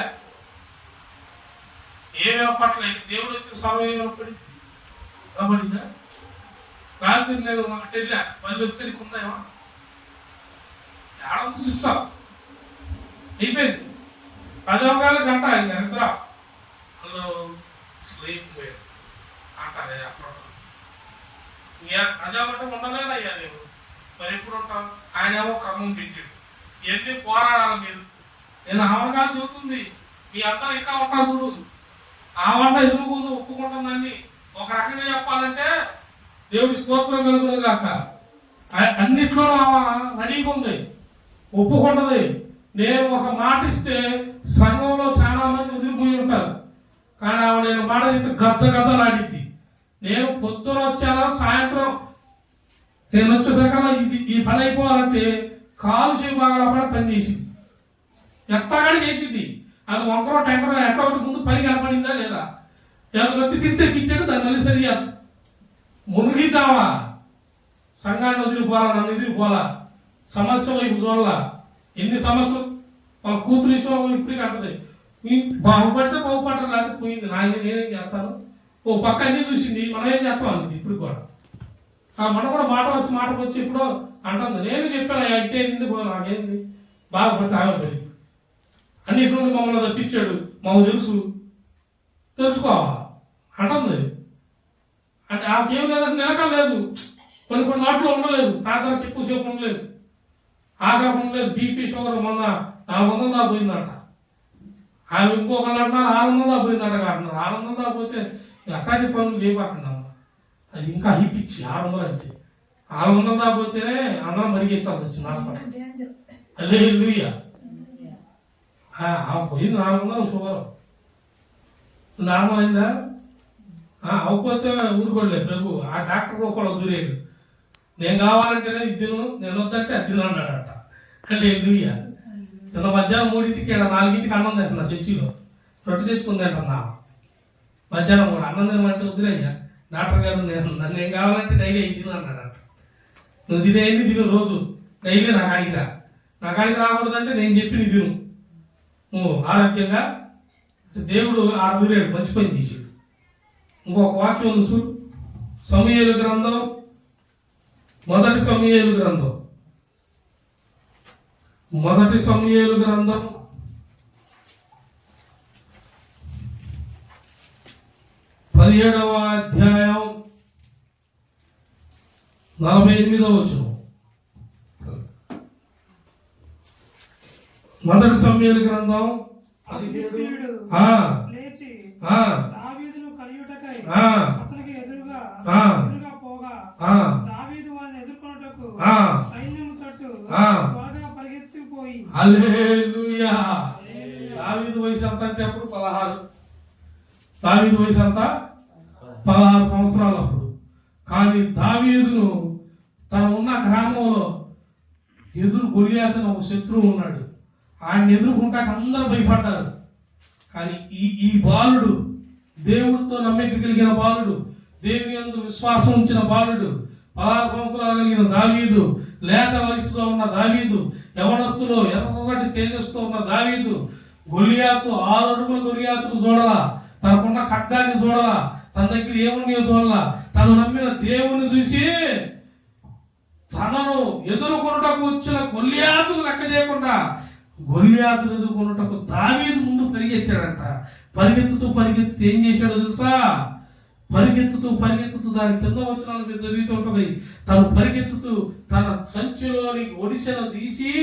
ఏమేమో పట్ల దేవుడు వచ్చిన సర్వ ఏమైనప్పటి కాబడిందా. రాత్రి నేను వెళ్ళా మళ్ళీ వచ్చేది ఉందామా ఏడ చూస్తావు అయిపోయింది. 10 అవగాలు గంట అయింది నిద్ర. హలో స్లీప్ అంటారే అప్పుడు అదేమంటే ఉండలేనయ్యా నేను. మరి ఎప్పుడు ఉంటాను? ఆయన ఏమో క్రమం పెంచాడు. ఇవన్నీ పోరాడాలి మీరు. నేను అవగాహన చెబుతుంది మీ అందరూ ఇంకా ఉంటారు చూడు. ఆ వంట ఎదురుకుందు ఒప్పుకుంటుందని ఒక రకంగా చెప్పాలంటే దేవుడి స్తోత్రం కలుగును గాక. అన్నిట్లో రెడీగా ఉంది, ఒప్పుకుంటుంది. నేను ఒక మాట ఇస్తే సంఘంలో చాలా మంది వదిలిపోయి ఉంటారు. కానీ ఆమె నేను మాట ఇంత గజ్జలాడిద్ది. నేను పొద్దున వచ్చాను, సాయంత్రం నేను వచ్చేసరికల్లా ఈ పని అయిపోవాలంటే కాలు చేయబాగా పని చేసింది. ఎత్తగాడి చేసింది. అది వంకరో టెంకరో ఎట్లా ఒకటి ముందు పని కనపడిందా లేదా? ఏదో వచ్చి తిట్టాడు దాన్ని మళ్ళీ సరిగా మునిగిద్దామా. సంఘాన్ని వదిలిపోవాలా, నన్ను వదిలిపోవాలా, సమస్య వైపు చూడాలా. ఎన్ని సమస్యలు వాళ్ళ కూతురు విషయంలో ఇప్పటికీ అంటది. బాగుపడితే బాగుపడరు, లేకపోతే పోయింది. నేనేం చేస్తాను? ఓ పక్క అన్నీ చూసింది, మనం ఏం చేస్తాం అంది. ఇప్పుడు కూడా మనం కూడా మాట వస్తే మాటకు వచ్చి ఇప్పుడు అంటుంది. నేను చెప్పాను అయితే ఏంది నాకేంది, బాధపడితే ఆమె పడింది. అన్నిటి నుండి మమ్మల్ని తప్పించాడు, మాకు తెలుసుకోవా అంటుంది. అంటే ఆమెకేం లేదంటే నిలకడ లేదు, కొన్ని నాట్లో ఉండలేదు, ప్రార్థనకి ఎక్కువసేపు ఉండలేదు, ఆగ్రహం ఉండలేదు. బీపీ షుగర్ మొన్న 400 దాకా పోయిందంట. ఆమె ఇంకొకళ్ళు అంటున్నారు 600 దాకా పోయిందంట అంటున్నారు. 600 దాకా పోతే అట్లాంటి పనులు చేయబాకండి అమ్మ. అది ఇంకా హైపిచ్చి 600 అంటే 400 దాకా పోతేనే అందరం మరిగెత్తాల్సి వచ్చింది హాస్పిటల్. అదే లూయ ఆమె పోయింది 400 షుగర్. నార్మల్ అయిందా? అవ్వకపోతే ఊరుకోలేదు ప్రభు. ఆ డాక్టర్ ఒకళ్ళు దూరేడు. నేను కావాలంటేనే ఇది తిను, నేను వద్దంటే అది తిను అన్నాడట. లూయ నిన్న మధ్యాహ్నం 3ంటికి 4ంటికి అన్నం తింటున్నా చర్చిలో. రొట్టె తెచ్చుకుంది అంటున్నా. మధ్యాహ్నం కూడా అన్నం తినమంటే వద్దురయ్యా డాక్టర్ గారు, నన్ను ఏం కావాలంటే డైలీ అయి తిను అన్నాడట. నువ్వు తినేది తిను రోజు డైలీ నా కాడికి రాకూడదంటే నేను చెప్పి తిను నువ్వు ఆరోగ్యంగా. దేవుడు ఆడదురేడు, మంచి పని చేసాడు. ఇంకొక వాక్యం ఉంది చూడు, సమూయేలు గ్రంథం, 1 సమూయేలు గ్రంథం మొదటి సమూయేలు గ్రంథం 17వ అధ్యాయం 48వ వచనం. మొదటి సమూయేలు గ్రంథం లేచి ఆ దావీదును కలియుటకై ఆ అతనికి ఎదురుగా పోగా దావీదు వారిని ఎదుర్కొనుటకు సైన్యము తట్టు త్వరగా పరిగెత్తిపోయి. హల్లెలూయా. దావీదు వయసు ఎంత అంటే అప్పుడు 16. దావీదు వయసు అంతా 16 సంవత్సరాలు అప్పుడు. కానీ దావీదును తను ఉన్న గ్రామంలో గొలియాతు ఒక శత్రువు ఉన్నాడు. ఆయన ఎదుర్కొంటాక అందరూ భయపడ్డారు. కానీ ఈ బాలుడు దేవుడితో నమ్మిక కలిగిన బాలుడు, దేవుని యందు విశ్వాసం ఉంచిన బాలుడు, 16 సంవత్సరాలు కలిగిన దావీదు, లేత వయసులో ఉన్న దావీదు, యవనస్తులో ఎర్రటి తేజస్సుతో ఉన్న దావీదు గొలియాతు 6 అడుగుల గొలియాతును చూడాలా, తనకున్న ఖడ్గాన్ని చూడాలా, తన దగ్గర ఏమున్నాయో చూడాలా. తను నమ్మిన దేవుని చూసి తనను ఎదుర్కొనుటకు వచ్చిన గొలియాతును లెక్క చేయకుండా గొలియాతును ఎదుర్కొనుటకు దావీదు ముందు పరిగెత్తాడంట. పరిగెత్తుతూ ఏం చేశాడో తెలుసా? పరిగెత్తుతూ దాని కింద వచనాలు మీరు చదివితూ ఉంటుంది. తను పరిగెత్తుతూ తన సంచిలోని ఒడిశను తీసి,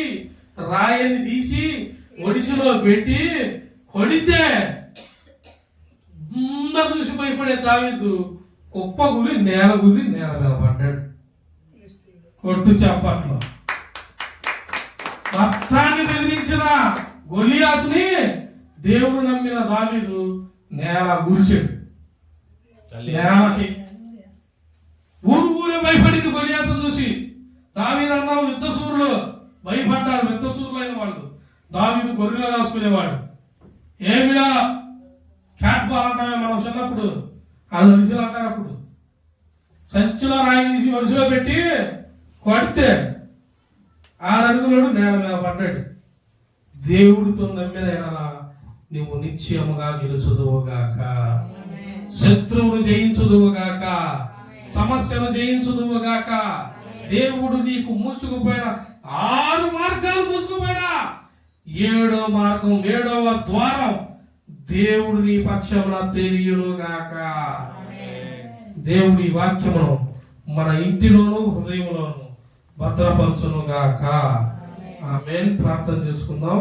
రాయని తీసి ఒడిశలో పెట్టి కొడితే అందరు చూసి భయపడే దావీదు కుప్ప గురి నేల మీద పడ్డాడు. కొట్టు చప్పట్లో. రక్తాన్ని బెదిరించిన గొలియాతుని దేవుడు నమ్మిన దావీదు నేల కూల్చాడు. నేలకి ఊరే భయపడింది గొలియాతును చూసి. దావీదు అన్నావు యుద్ధసూరులు భయపడ్డారు. యుద్ధసూరులు అయిన వాళ్ళు. దావీదు గొర్రెలు రాసుకునేవాడు. ఏమిలా క్యాట్ బాల్ అంటామే మనం చిన్నప్పుడు, వాళ్ళు వడిసెలు అంటారు. అప్పుడు సంచిలో రాయి తీసి వడిసెలో పెట్టి కొడితే 6 అడుగులోడు నేల మీద పడ్డాడు. దేవుడితో నమ్మిన ఎడలా నువ్వు నిశ్చయముగా గెలుచుదువుగాక, శత్రువును జయించుదువుగాక, సమస్యను జయించుదువుగాక. దేవుడు నీకు మూసుకుపోయిన 6 మార్గాలు మూసుకుపోయినా 7వ మార్గం, 7వ ద్వారం దేవుడు నీ పక్షమున తెలియనుగాక. దేవుడి వాక్యమును మన ఇంటిలోను హృదయంలోను భద్రపరచునుగాక. ఆమేన్. ప్రార్థన చేసుకుందాం.